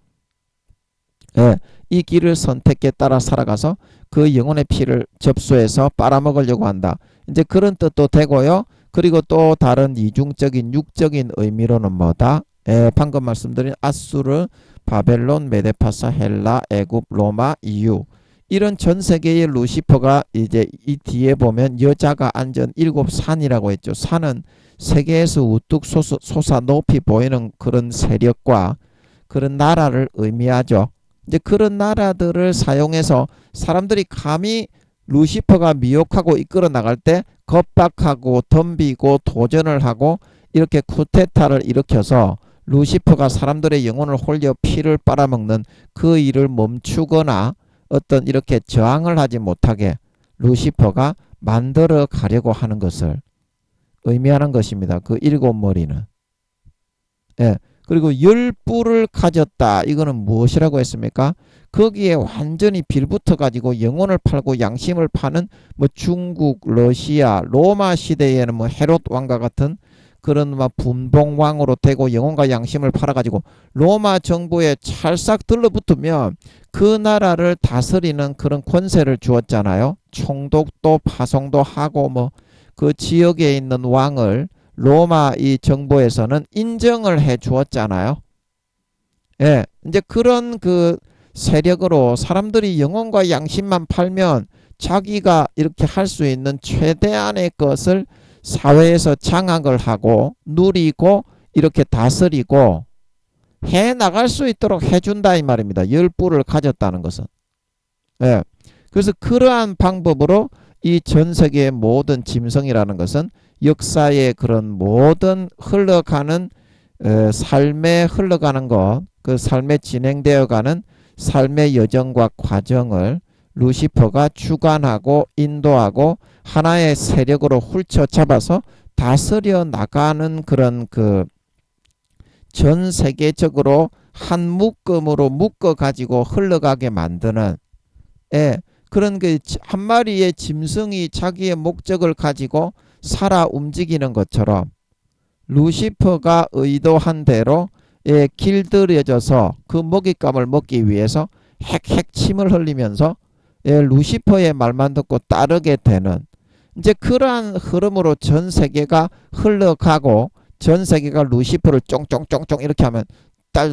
이 길을 선택에 따라 살아가서 그 영혼의 피를 접수해서 빨아먹으려고 한다. 이제 그런 뜻도 되고요. 그리고 또 다른 이중적인 육적인 의미로는 뭐다? 방금 말씀드린 아수르, 바벨론, 메데파사, 헬라, 애굽, 로마, 이유, 이런 전 세계의 루시퍼가 이제 이 뒤에 보면 여자가 앉은 일곱 산이라고 했죠. 산은 세계에서 우뚝 솟아 높이 보이는 그런 세력과 그런 나라를 의미하죠. 이제 그런 나라들을 사용해서 사람들이 감히 루시퍼가 미혹하고 이끌어 나갈 때 겁박하고 덤비고 도전을 하고 이렇게 쿠데타를 일으켜서 루시퍼가 사람들의 영혼을 홀려 피를 빨아먹는 그 일을 멈추거나 어떤 이렇게 저항을 하지 못하게 루시퍼가 만들어 가려고 하는 것을 의미하는 것입니다. 그 일곱 머리는. 그리고 열 뿔을 가졌다. 이거는 무엇이라고 했습니까? 거기에 완전히 빌붙어 가지고 영혼을 팔고 양심을 파는 뭐 중국, 러시아, 로마 시대에는 뭐 헤롯 왕과 같은 그런 막 분봉왕으로 되고 영혼과 양심을 팔아가지고 로마 정부에 찰싹 들러붙으면 그 나라를 다스리는 그런 권세를 주었잖아요. 총독도 파송도 하고 뭐 그 지역에 있는 왕을 로마 이 정부에서는 인정을 해 주었잖아요. 이제 그런 그 세력으로 사람들이 영혼과 양심만 팔면 자기가 이렇게 할 수 있는 최대한의 것을 사회에서 장악을 하고 누리고 이렇게 다스리고 해 나갈 수 있도록 해준다 이 말입니다. 열 뿔을 가졌다는 것은. 그래서 그러한 방법으로 이 전 세계의 모든 짐승이라는 것은 역사의 그런 모든 흘러가는 삶에 흘러가는 것, 그 삶에 진행되어가는 삶의 여정과 과정을 루시퍼가 주관하고 인도하고 하나의 세력으로 훑쳐잡아서 다스려 나가는 그런 그 전 세계적으로 한 묶음으로 묶어 가지고 흘러가게 만드는 그런 그 한 마리의 짐승이 자기의 목적을 가지고 살아 움직이는 것처럼 루시퍼가 의도한 대로 길들여져서 그 먹잇감을 먹기 위해서 핵핵 침을 흘리면서 루시퍼의 말만 듣고 따르게 되는 이제 그러한 흐름으로 전 세계가 흘러가고 전 세계가 루시퍼를 쫑쫑쫑쫑 이렇게 하면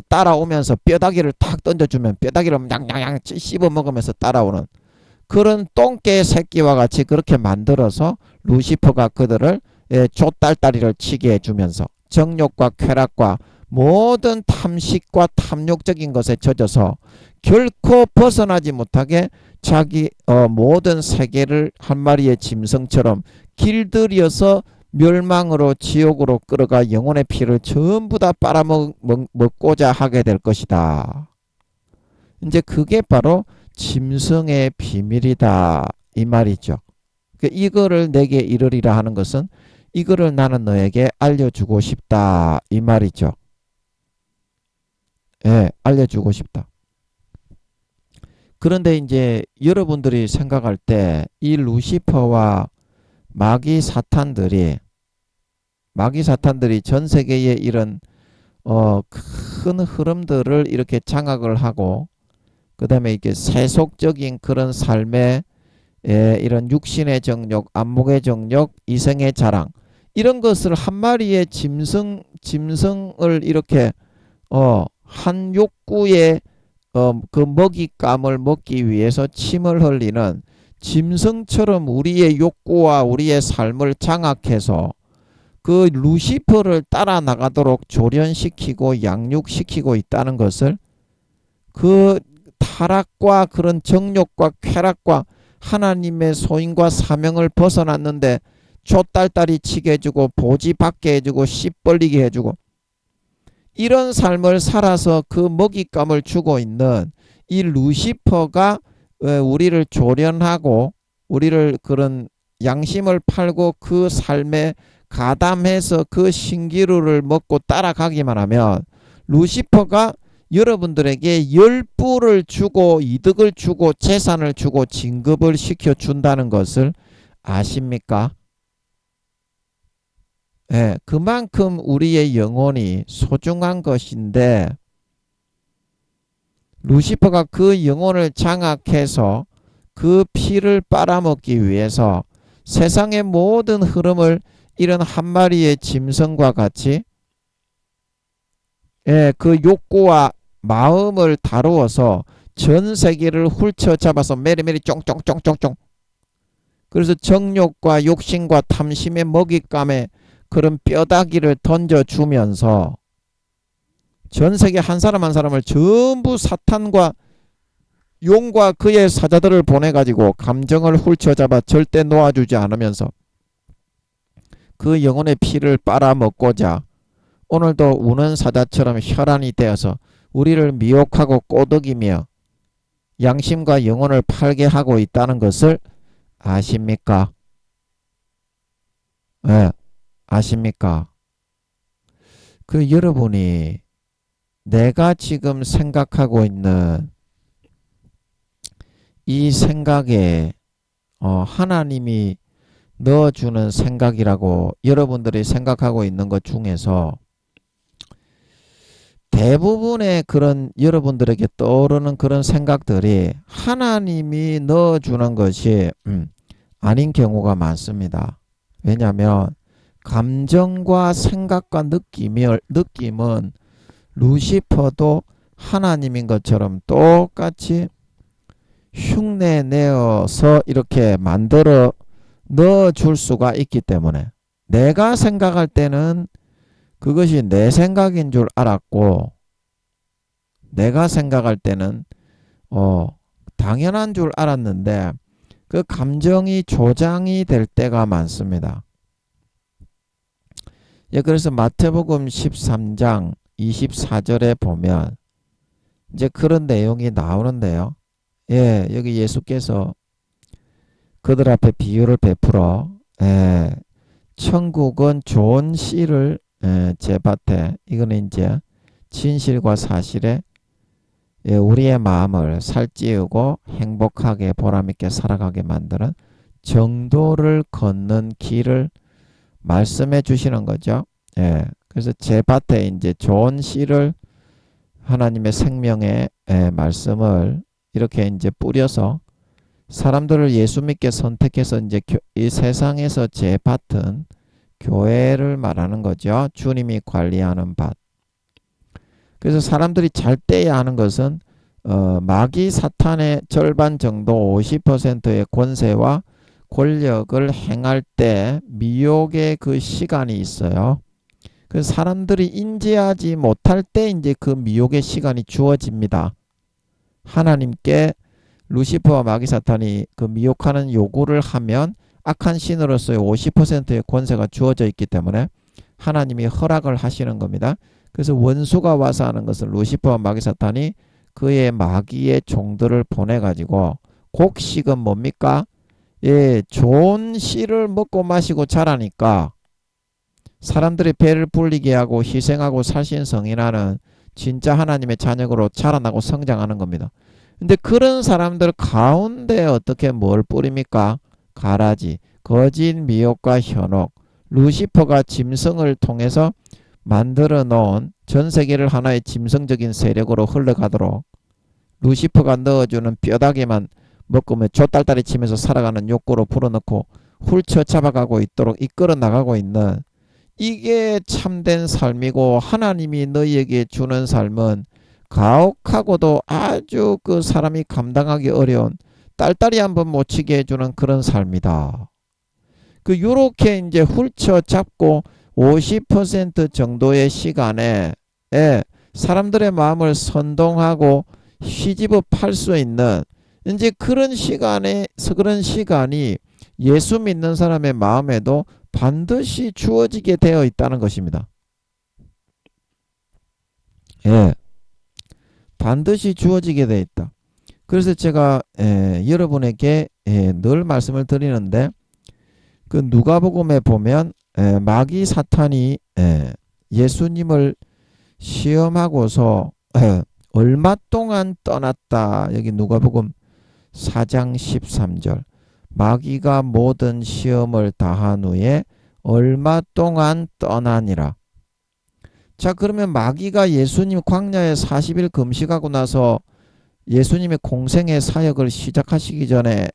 따라오면서 뼈다귀를 탁 던져주면 뼈다귀를 냥냥냥 씹어 먹으면서 따라오는 그런 똥개 새끼와 같이 그렇게 만들어서 루시퍼가 그들을 좆딸딸이를 치게 해주면서 정욕과 쾌락과 모든 탐식과 탐욕적인 것에 젖어서 결코 벗어나지 못하게 자기 모든 세계를 한 마리의 짐승처럼 길들여서 멸망으로 지옥으로 끌어가 영혼의 피를 전부 다 빨아먹고자 하게 될 것이다. 이제 그게 바로 짐승의 비밀이다 이 말이죠. 이거를 내게 이르리라 하는 것은 이거를 나는 너에게 알려주고 싶다 이 말이죠. 알려주고 싶다. 그런데 이제 여러분들이 생각할 때 이 루시퍼와 마귀 사탄들이 전 세계의 이런 큰 흐름들을 이렇게 장악을 하고 그 다음에 이렇게 세속적인 그런 삶의 이런 육신의 정욕, 안목의 정욕, 이생의 자랑 이런 것을 한 마리의 짐승을 이렇게 한 욕구에 그 먹잇감을 먹기 위해서 침을 흘리는 짐승처럼 우리의 욕구와 우리의 삶을 장악해서 그 루시퍼를 따라 나가도록 조련시키고 양육시키고 있다는 것을 그 타락과 그런 정욕과 쾌락과 하나님의 소임과 사명을 벗어났는데 쫓딸딸이 치게 해주고 보지 받게 해주고 씨 벌리게 해주고 이런 삶을 살아서 그 먹잇감을 주고 있는 이 루시퍼가 우리를 조련하고 우리를 그런 양심을 팔고 그 삶에 가담해서 그 신기루를 먹고 따라가기만 하면 루시퍼가 여러분들에게 열부를 주고 이득을 주고 재산을 주고 진급을 시켜준다는 것을 아십니까? 예, 그만큼 우리의 영혼이 소중한 것인데 루시퍼가 그 영혼을 장악해서 그 피를 빨아먹기 위해서 세상의 모든 흐름을 이런 한 마리의 짐승과 같이 그 욕구와 마음을 다루어서 전 세계를 훑쳐잡아서 메리메리 쫑쫑쫑쫑쫑 그래서 정욕과 욕심과 탐심의 먹잇감에 그런 뼈다귀를 던져주면서 전 세계 한 사람 한 사람을 전부 사탄과 용과 그의 사자들을 보내가지고 감정을 훑쳐잡아 절대 놓아주지 않으면서 그 영혼의 피를 빨아먹고자 오늘도 우는 사자처럼 혈안이 되어서 우리를 미혹하고 꼬드기며 양심과 영혼을 팔게 하고 있다는 것을 아십니까? 네, 아십니까? 그 여러분이 내가 지금 생각하고 있는 이 생각에 하나님이 넣어주는 생각이라고 여러분들이 생각하고 있는 것 중에서 대부분의 그런 여러분들에게 떠오르는 그런 생각들이 하나님이 넣어주는 것이 아닌 경우가 많습니다. 왜냐하면 감정과 생각과 느낌은 루시퍼도 하나님인 것처럼 똑같이 흉내내어서 이렇게 만들어 넣어줄 수가 있기 때문에 내가 생각할 때는 그것이 내 생각인 줄 알았고 내가 생각할 때는 당연한 줄 알았는데 그 감정이 조장이 될 때가 많습니다. 예, 그래서 마태복음 13장 24절에 보면 이제 그런 내용이 나오는데요. 예, 여기 예수께서 그들 앞에 비유를 베풀어 천국은 좋은 씨를 제 밭에 이거는 이제 진실과 사실에 우리의 마음을 살찌우고 행복하게 보람있게 살아가게 만드는 정도를 걷는 길을 말씀해 주시는 거죠. 예. 그래서 제 밭에 이제 좋은 씨를 하나님의 생명의 말씀을 이렇게 이제 뿌려서 사람들을 예수 믿게 선택해서 이제 이 세상에서 제 밭은 교회를 말하는 거죠. 주님이 관리하는 밭. 그래서 사람들이 잘 떼야 하는 것은 마귀 사탄의 절반 정도 50%의 권세와 권력을 행할 때 미혹의 그 시간이 있어요. 그래서 사람들이 인지하지 못할 때 이제 그 미혹의 시간이 주어집니다. 하나님께 루시퍼와 마귀 사탄이 그 미혹하는 요구를 하면 악한 신으로서의 50%의 권세가 주어져 있기 때문에 하나님이 허락을 하시는 겁니다. 그래서 원수가 와서 하는 것은 루시퍼와 마귀 사탄이 그의 마귀의 종들을 보내가지고 곡식은 뭡니까? 예, 좋은 씨를 먹고 마시고 자라니까 사람들의 배를 불리게 하고 희생하고 살신성인하는 진짜 하나님의 자녀로 자라나고 성장하는 겁니다. 근데 그런 사람들 가운데 어떻게 뭘 뿌립니까? 가라지. 거짓 미혹과 현혹, 루시퍼가 짐승을 통해서 만들어 놓은 전 세계를 하나의 짐승적인 세력으로 흘러가도록 루시퍼가 넣어주는 뼈다귀만 먹으면 좆딸딸이 치면서 살아가는 욕구로 불어넣고 훌쳐 잡아가고 있도록 이끌어 나가고 있는, 이게 참된 삶이고 하나님이 너희에게 주는 삶은 가혹하고도 아주 그 사람이 감당하기 어려운 딸딸이 한번 못 치게 해주는 그런 삶이다. 그 요렇게 이제 훌쳐 잡고 50% 정도의 시간에 사람들의 마음을 선동하고 휘집어 팔 수 있는 이제 그런 시간이 예수 믿는 사람의 마음에도 반드시 주어지게 되어 있다는 것입니다. 예, 반드시 주어지게 되어 있다. 그래서 제가 여러분에게 늘 말씀을 드리는데, 그 누가복음에 보면 마귀 사탄이 예수님을 시험하고서 얼마 동안 떠났다. 여기 누가복음 4장 13절. 마귀가 모든 시험을 다한 후에 얼마 동안 떠나니라. 자, 그러면 마귀가 예수님 광야에 40일 금식하고 나서 예수님의 공생의 사역을 시작하시기 전에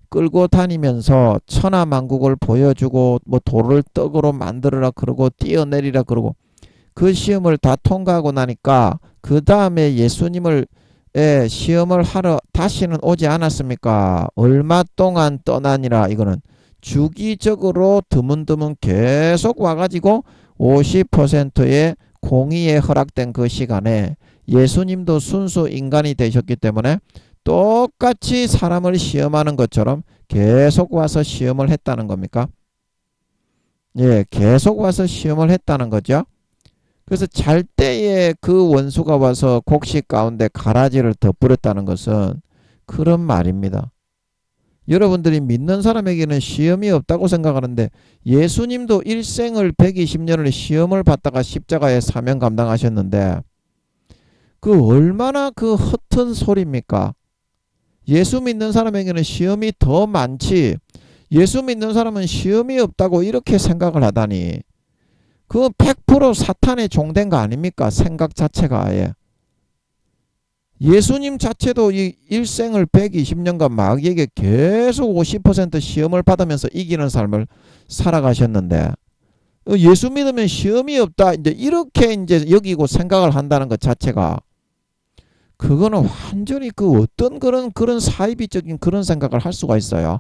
끌고 다니면서 천하만국을 보여주고 뭐 돌을 떡으로 만들어라 그러고 뛰어내리라 그러고 그 시험을 다 통과하고 나니까 그 다음에 예수님을 시험을 하러 다시는 오지 않았습니까? 얼마 동안 떠나니라. 이거는 주기적으로 드문드문 계속 와가지고 50%의 공의에 허락된 그 시간에 예수님도 순수 인간이 되셨기 때문에 똑같이 사람을 시험하는 것처럼 계속 와서 시험을 했다는 겁니까? 예, 계속 와서 시험을 했다는 거죠. 그래서 잘 때에 그 원수가 와서 곡식 가운데 가라지를 덧뿌렸다는 것은 그런 말입니다. 여러분들이 믿는 사람에게는 시험이 없다고 생각하는데 예수님도 일생을 120년을 시험을 받다가 십자가의 사명 감당하셨는데 그 얼마나 그 허튼 소리입니까? 예수 믿는 사람에게는 시험이 더 많지, 예수 믿는 사람은 시험이 없다고 이렇게 생각을 하다니, 그건 100% 사탄의 종된 거 아닙니까? 생각 자체가 아예. 예수님 자체도 이 일생을 120년간 마귀에게 계속 50% 시험을 받으면서 이기는 삶을 살아가셨는데 예수 믿으면 시험이 없다 이제 이렇게 이제 여기고 생각을 한다는 것 자체가, 그거는 완전히 그 어떤 그런 사이비적인 그런 생각을 할 수가 있어요.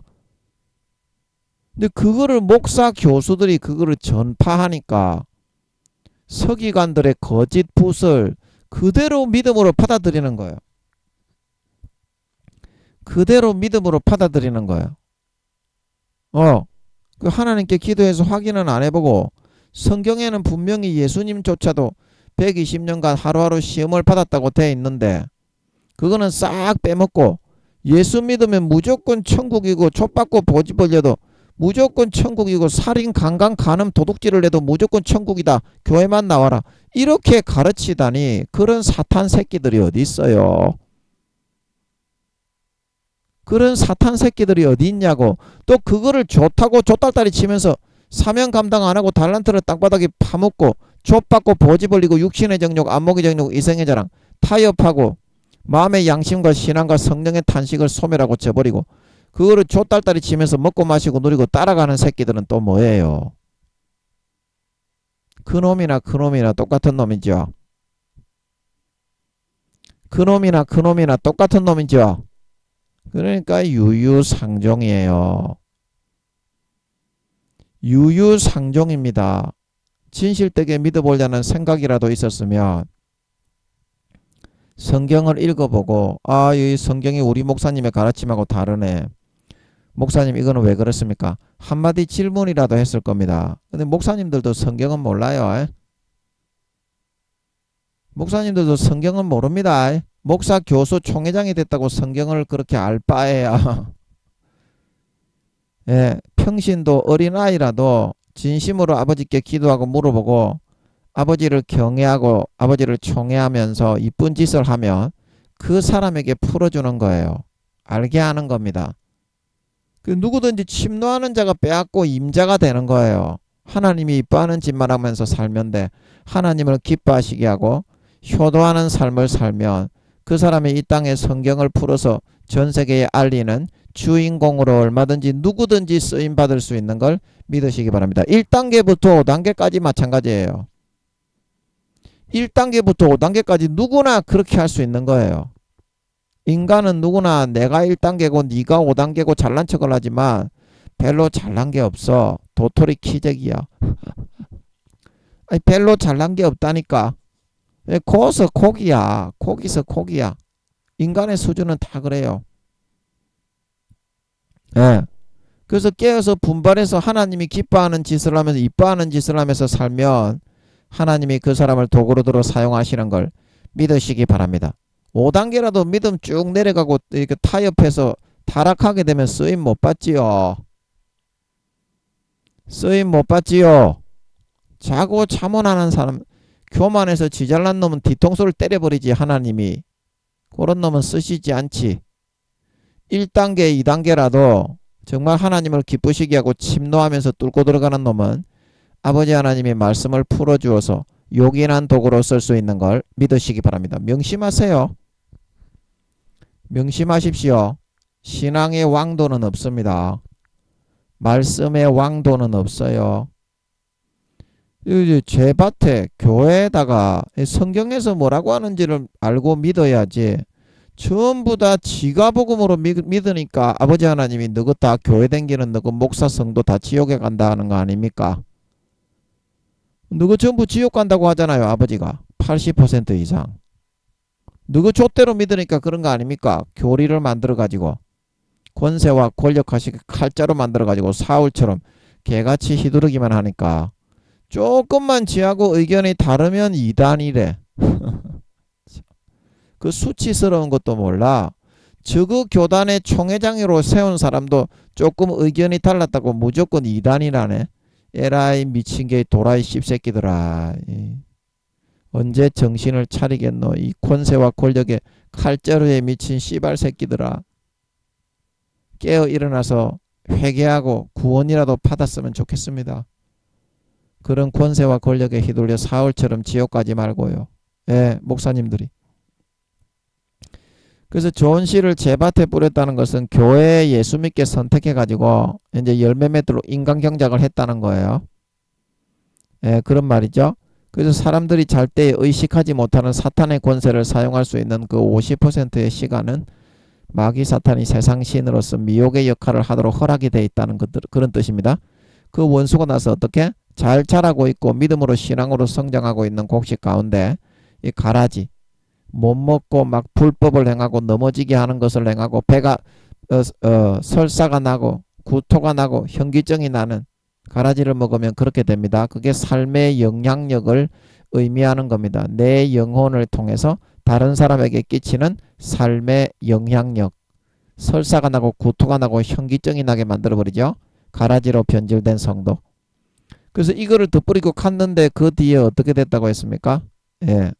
근데 그거를 목사 교수들이 그거를 전파하니까 서기관들의 거짓 붓을 그대로 믿음으로 받아들이는 거예요. 그대로 믿음으로 받아들이는 거예요. 그 하나님께 기도해서 확인은 안 해보고 성경에는 분명히 예수님조차도 120년간 하루하루 시험을 받았다고 돼 있는데 그거는 싹 빼먹고 예수 믿으면 무조건 천국이고 족받고 보지 벌려도 무조건 천국이고 살인 강간 간음 도둑질을 해도 무조건 천국이다. 교회만 나와라. 이렇게 가르치다니 그런 사탄 새끼들이 어디 있어요. 그런 사탄 새끼들이 어디 있냐고. 또 그거를 좋다고 좆딸딸이 치면서 사명 감당 안 하고 달란트를 땅바닥에 파묻고 족받고 보지 벌리고 육신의 정욕 안목의 정욕 이생의 자랑 타협하고 마음의 양심과 신앙과 성령의 탄식을 소멸하고 져버리고 그거를 좆딸딸이 치면서 먹고 마시고 누리고 따라가는 새끼들은 또 뭐예요? 그놈이나 똑같은 놈이죠. 그놈이나 똑같은 놈이죠. 그러니까 유유상종이에요. 유유상종입니다. 진실되게 믿어보려는 생각이라도 있었으면 성경을 읽어보고 이 성경이 우리 목사님의 가르침하고 다르네. 목사님 이거는 왜 그렇습니까? 한마디 질문이라도 했을 겁니다. 근데 목사님들도 성경은 몰라요. 목사님들도 성경은 모릅니다. 목사, 교수, 총회장이 됐다고 성경을 그렇게 알 바에야. 예, 평신도 어린아이라도 진심으로 아버지께 기도하고 물어보고 아버지를 경외하고 아버지를 총애하면서 이쁜 짓을 하면 그 사람에게 풀어주는 거예요. 알게 하는 겁니다. 그 누구든지 침노하는 자가 빼앗고 임자가 되는 거예요. 하나님이 이뻐하는 짓만 하면서 살면 돼. 하나님을 기뻐하시게 하고 효도하는 삶을 살면 그 사람이 이 땅에 성경을 풀어서 전 세계에 알리는 주인공으로 얼마든지 누구든지 쓰임받을 수 있는 걸 믿으시기 바랍니다. 1단계부터 5단계까지 마찬가지예요. 1단계부터 5단계까지 누구나 그렇게 할 수 있는 거예요. 인간은 누구나 내가 1단계고 네가 5단계고 잘난 척을 하지만 별로 잘난 게 없어. 도토리 키재기야. 아니, 별로 잘난 게 없다니까. 고서 고기야. 고기서 고기야. 인간의 수준은 다 그래요. 예. 그래서 깨어서 분발해서 하나님이 기뻐하는 짓을 하면서 이뻐하는 짓을 하면서 살면 하나님이 그 사람을 도구로 들어 사용하시는 걸 믿으시기 바랍니다. 5단계라도 믿음 쭉 내려가고 이렇게 타협해서 타락하게 되면 쓰임 못 받지요. 쓰임 못 받지요. 자고 자문하는 사람, 교만해서 지잘난 놈은 뒤통수를 때려버리지 하나님이. 그런 놈은 쓰시지 않지. 1단계, 2단계라도 정말 하나님을 기쁘시게 하고 침노하면서 뚫고 들어가는 놈은 아버지 하나님의 말씀을 풀어주어서 요긴한 도구로 쓸 수 있는 걸 믿으시기 바랍니다. 명심하세요. 명심하십시오. 신앙의 왕도는 없습니다. 말씀의 왕도는 없어요. 죄밭에 교회에다가 성경에서 뭐라고 하는지를 알고 믿어야지. 전부 다 지가 복음으로 믿으니까 아버지 하나님이 너거 다 교회 댕기는 너거 목사 성도 다 지옥에 간다 하는 거 아닙니까? 너거 전부 지옥 간다고 하잖아요. 아버지가 80% 이상. 너거 좆대로 믿으니까 그런 거 아닙니까? 교리를 만들어 가지고 권세와 권력하시게 칼자로 만들어 가지고 사울처럼 개같이 휘두르기만 하니까 조금만 지하고 의견이 다르면 이단이래. 그 수치스러운 것도 몰라. 저그 교단의 총회장으로 세운 사람도 조금 의견이 달랐다고 무조건 이단이라네. 에라이 미친 게 도라이 씹새끼들아. 언제 정신을 차리겠노. 이 권세와 권력의 칼자루에 미친 씨발 새끼들아. 깨어 일어나서 회개하고 구원이라도 받았으면 좋겠습니다. 그런 권세와 권력에 휘둘려 사울처럼 지옥 가지 말고요. 예, 목사님들이. 그래서 좋은 씨를 제밭에 뿌렸다는 것은 교회에 예수 믿게 선택해가지고 이제 열매 맺도록 인간 경작을 했다는 거예요. 예, 그런 말이죠. 그래서 사람들이 잘 때 의식하지 못하는 사탄의 권세를 사용할 수 있는 그 50%의 시간은 마귀 사탄이 세상 신으로서 미혹의 역할을 하도록 허락이 되어 있다는 그런 뜻입니다. 그 원수가 나서 어떻게? 잘 자라고 있고 믿음으로 신앙으로 성장하고 있는 곡식 가운데 이 가라지 못 먹고 막 불법을 행하고 넘어지게 하는 것을 행하고 배가 설사가 나고 구토가 나고 현기증이 나는 가라지를 먹으면 그렇게 됩니다. 그게 삶의 영향력을 의미하는 겁니다. 내 영혼을 통해서 다른 사람에게 끼치는 삶의 영향력. 설사가 나고 구토가 나고 현기증이 나게 만들어버리죠. 가라지로 변질된 성도. 그래서 이거를 덧뿌리고 갔는데 그 뒤에 어떻게 됐다고 했습니까? 예.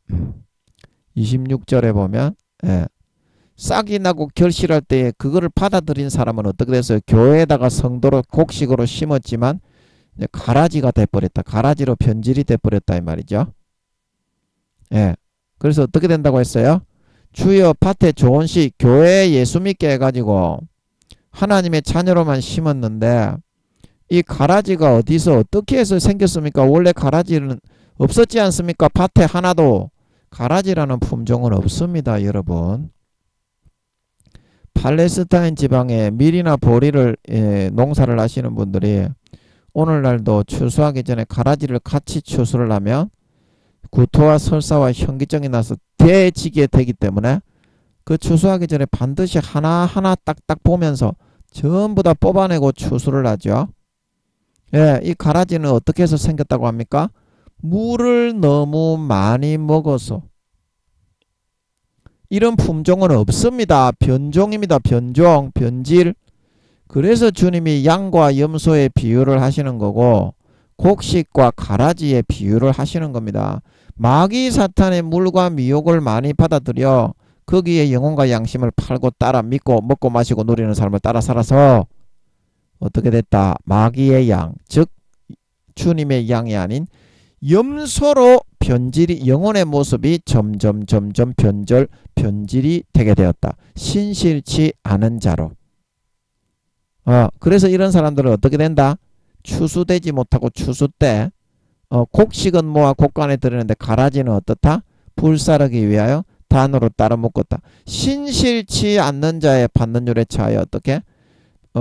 26절에 보면 싹이 나고 결실할 때에 그거를 받아들인 사람은 어떻게 됐어요? 교회에다가 성도로 곡식으로 심었지만 이제 가라지가 돼버렸다. 가라지로 변질이 돼버렸다 이 말이죠. 예. 그래서 어떻게 된다고 했어요? 주여 밭에 좋은 씨 교회에 예수 믿게 해가지고 하나님의 자녀로만 심었는데 이 가라지가 어디서 어떻게 해서 생겼습니까? 원래 가라지는 없었지 않습니까? 밭에 하나도 가라지라는 품종은 없습니다. 여러분. 팔레스타인 지방에 밀이나 보리를 농사를 하시는 분들이 오늘날도 추수하기 전에 가라지를 같이 추수를 하면 구토와 설사와 현기증이 나서 대지게 되기 때문에 그 추수하기 전에 반드시 하나하나 딱딱 보면서 전부 다 뽑아내고 추수를 하죠. 예, 이 가라지는 어떻게 해서 생겼다고 합니까? 물을 너무 많이 먹어서. 이런 품종은 없습니다. 변종입니다. 변종, 변질. 그래서 주님이 양과 염소의 비유를 하시는 거고 곡식과 가라지의 비유를 하시는 겁니다. 마귀 사탄의 물과 미혹을 많이 받아들여 거기에 영혼과 양심을 팔고 따라 믿고 먹고 마시고 누리는 삶을 따라 살아서 어떻게 됐다? 마귀의 양, 즉 주님의 양이 아닌 염소로 변질이 영혼의 모습이 점점 변질이 되게 되었다. 신실치 않은 자로. 그래서 이런 사람들은 어떻게 된다? 추수되지 못하고 추수 때 곡식은 모아 곡간에 들이는데 가라지는 어떻다? 불사르기 위하여 단으로 따라 묶었다. 신실치 않는 자의 받는 율에 차하여 어떻게?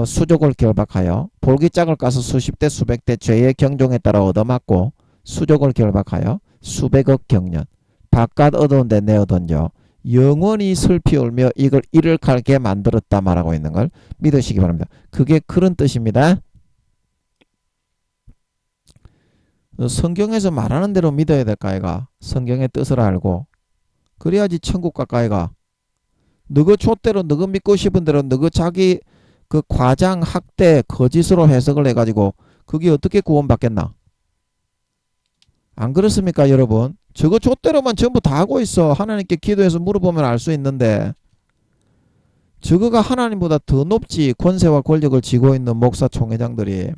수족을 결박하여 볼기짝을 까서 수십 대 수백 대 죄의 경종에 따라 얻어맞고 수족을 결박하여 수백억 경년 바깥 어두운 데 내어 던져 영원히 슬피 울며 이를 갈게 만들었다 말하고 있는 걸 믿으시기 바랍니다. 그게 그런 뜻입니다. 성경에서 말하는 대로 믿어야 될까 아이가? 성경의 뜻을 알고 그래야지 천국 가까이 가. 너가 촛대로 너가 믿고 싶은 대로 너가 자기 그 과장 학대 거짓으로 해석을 해가지고 그게 어떻게 구원받겠나? 안 그렇습니까 여러분? 저거 좆대로만 전부 다 하고 있어. 하나님께 기도해서 물어보면 알 수 있는데 저거가 하나님보다 더 높지. 권세와 권력을 쥐고 있는 목사 총회장들이.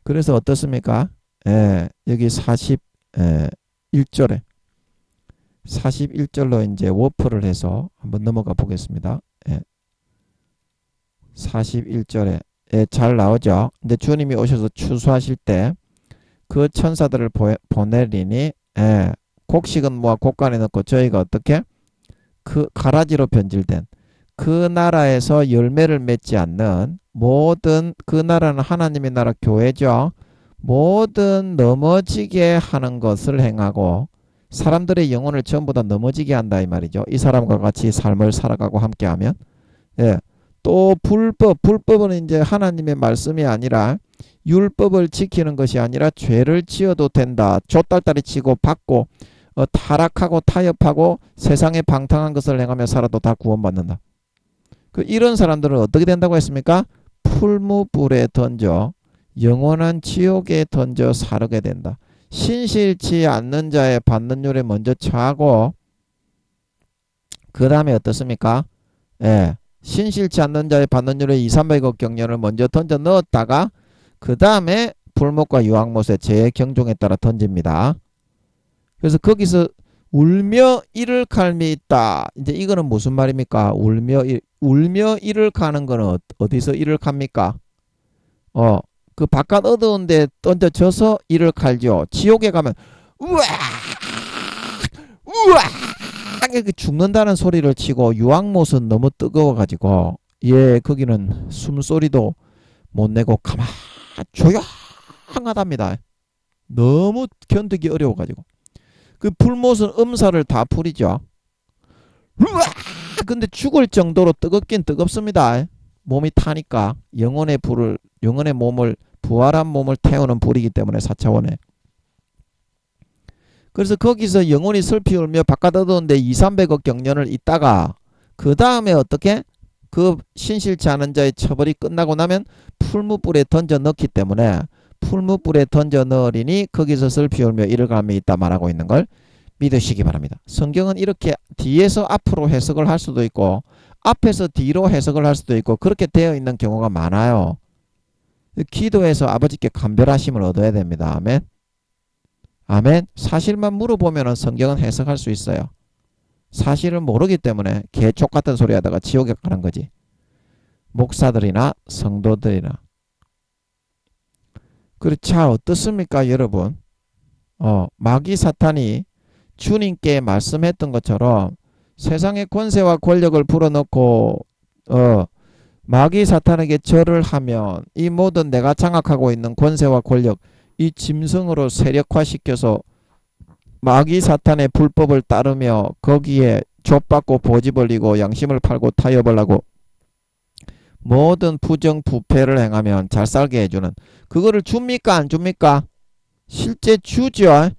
그래서 어떻습니까? 여기 41절에 41절로 이제 워프를 해서 한번 넘어가 보겠습니다. 41절에 잘 나오죠. 근데 주님이 오셔서 추수하실 때 그 천사들을 보내리니 곡식은 모아 곡간에 넣고 저희가 어떻게 그 가라지로 변질된 그 나라에서 열매를 맺지 않는 모든 그 나라는 하나님의 나라 교회죠. 모든 넘어지게 하는 것을 행하고 사람들의 영혼을 전부 다 넘어지게 한다 이 말이죠. 이 사람과 같이 삶을 살아가고 함께하면 또 불법은 이제 하나님의 말씀이 아니라 율법을 지키는 것이 아니라 죄를 지어도 된다. 좆딸딸이 치고 받고 타락하고 타협하고 세상에 방탕한 것을 행하며 살아도 다 구원받는다. 이런 사람들은 어떻게 된다고 했습니까? 풀무불에 던져 영원한 지옥에 던져 사르게 된다. 신실치 않는 자의 받는 율에 먼저 처하고 그 다음에 어떻습니까? 신실치 않는 자의 받는 율에 2,300억 경년을 먼저 던져 넣었다가 그 다음에 불못과 유황못에 죄의 경종에 따라 던집니다. 그래서 거기서 울며 이를 갈미 있다. 이제 이거는 무슨 말입니까? 울며 이를 가는 거는 어디서 이를 갑니까? 그 바깥 어두운 데 던져져서 이를 갈죠. 지옥에 가면 우와 죽는다는 소리를 치고 유황못은 너무 뜨거워가지고 거기는 숨소리도 못 내고 가만 조용하답니다. 너무 견디기 어려워가지고 그 불못은 음사를 다 풀이죠. 근데 죽을 정도로 뜨겁긴 뜨겁습니다. 몸이 타니까 영혼의 몸을 부활한 몸을 태우는 불이기 때문에 4차원에. 그래서 거기서 영혼이 슬피 울며 바깥 어두운데 2,300억 경년을 있다가 그 다음에 어떻게 그 신실치 않은 자의 처벌이 끝나고 나면 풀무불에 던져 넣기 때문에 풀무불에 던져 넣으리니 거기서 슬피 울며 이를 갈미 있다 말하고 있는 걸 믿으시기 바랍니다. 성경은 이렇게 뒤에서 앞으로 해석을 할 수도 있고 앞에서 뒤로 해석을 할 수도 있고 그렇게 되어 있는 경우가 많아요. 기도해서 아버지께 감별하심을 얻어야 됩니다. 아멘. 아멘. 사실만 물어보면 성경은 해석할 수 있어요. 사실을 모르기 때문에 개촉 같은 소리 하다가 지옥에 가는 거지. 목사들이나 성도들이나. 자 어떻습니까 여러분? 마귀 사탄이 주님께 말씀했던 것처럼 세상의 권세와 권력을 불어넣고 마귀 사탄에게 절을 하면 이 모든 내가 장악하고 있는 권세와 권력 이 짐승으로 세력화시켜서 마귀 사탄의 불법을 따르며 거기에 좆받고 보지 벌리고 양심을 팔고 타협을 하고 모든 부정부패를 행하면 잘 살게 해주는 그거를 줍니까 안 줍니까? 실제 주죠.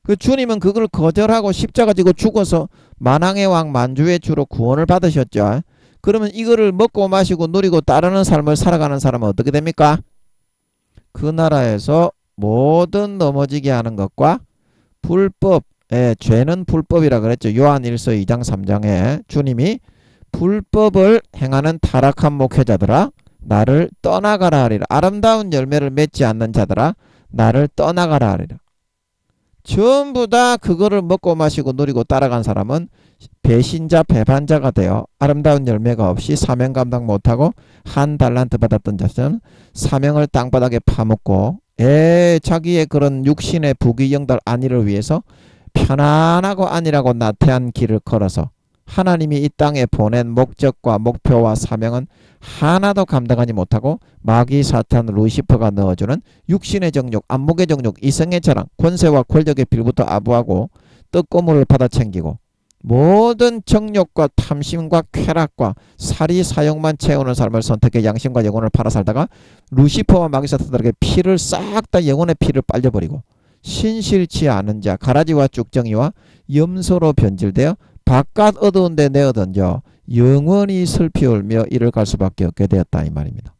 그 주님은 그걸 거절하고 십자가 지고 죽어서 만왕의 왕 만주의 주로 구원을 받으셨죠. 그러면 이거를 먹고 마시고 누리고 따르는 삶을 살아가는 사람은 어떻게 됩니까? 그 나라에서 모든 넘어지게 하는 것과 불법, 죄는 불법이라 그랬죠. 요한 1서 2장 3장에 주님이 불법을 행하는 타락한 목회자들아 나를 떠나가라 하리라. 아름다운 열매를 맺지 않는 자들아 나를 떠나가라 하리라. 전부 다 그거를 먹고 마시고 누리고 따라간 사람은 배신자 배반자가 되어 아름다운 열매가 없이 사명 감당 못하고 한 달란트 받았던 자처럼 사명을 땅바닥에 파묻고 자기의 그런 육신의 부귀영달 안위를 위해서 편안하고 안일하고 나태한 길을 걸어서 하나님이 이 땅에 보낸 목적과 목표와 사명은 하나도 감당하지 못하고 마귀 사탄 루시퍼가 넣어주는 육신의 정욕, 안목의 정욕, 이성의 자랑, 권세와 권력의 빌부터 아부하고 떡고물을 받아 챙기고 모든 정욕과 탐심과 쾌락과 사리 사욕만 채우는 삶을 선택해 양심과 영혼을 팔아 살다가 루시퍼와 마귀 사탄들에게 피를 싹 다 영혼의 피를 빨려버리고 신실치 않은 자 가라지와 쭉정이와 염소로 변질되어 바깥 어두운 데 내어던져 영원히 슬피 울며 이를 갈 수밖에 없게 되었다 이 말입니다.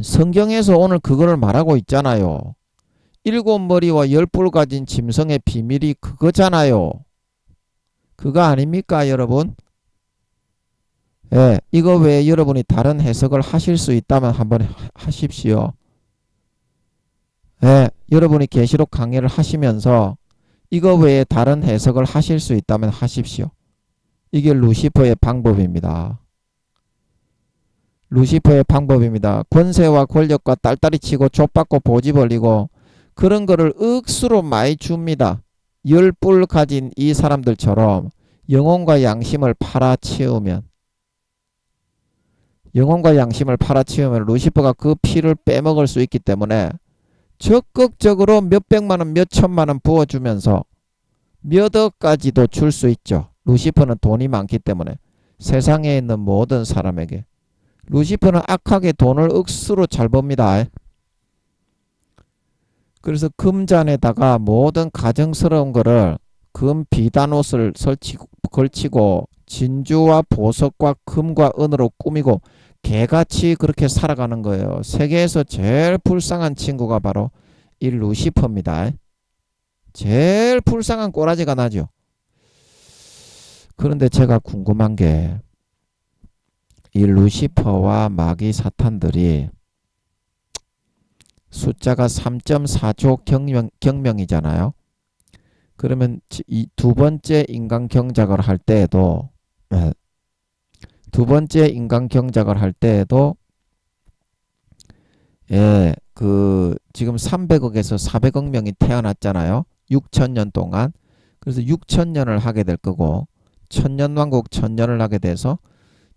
성경에서 오늘 그거를 말하고 있잖아요. 7머리와 10뿔 가진 짐승의 비밀이 그거잖아요. 그거 아닙니까 여러분? 예, 이거 외에 여러분이 다른 해석을 하실 수 있다면 한번 하십시오. 예, 여러분이 계시록 강의를 하시면서 이거 외에 다른 해석을 하실 수 있다면 하십시오. 이게 루시퍼의 방법입니다. 루시퍼의 방법입니다. 권세와 권력과 딸딸이 치고 족받고 보지 벌리고 그런 거를 억수로 많이 줍니다. 10뿔 가진 이 사람들처럼 영혼과 양심을 팔아치우면 루시퍼가 그 피를 빼먹을 수 있기 때문에 적극적으로 몇백만원 몇천만원 부어주면서 몇 억까지도 줄 수 있죠. 루시퍼는 돈이 많기 때문에 세상에 있는 모든 사람에게 루시퍼는 악하게 돈을 억수로 잘 법니다. 그래서 금잔에다가 모든 가정스러운 거를 금 비단옷을 걸치고 진주와 보석과 금과 은으로 꾸미고 개같이 그렇게 살아가는 거예요. 세계에서 제일 불쌍한 친구가 바로 이 루시퍼입니다. 제일 불쌍한 꼬라지가 나죠. 그런데 제가 궁금한 게 이 루시퍼와 마귀 사탄들이 숫자가 3.4조 경명이잖아요. 그러면 이 두 번째 인간 경작을 할 때에도 지금 300억에서 400억 명이 태어났잖아요. 6천년 동안. 그래서 6천년을 하게 될 거고 1000년왕국 1000년을 하게 돼서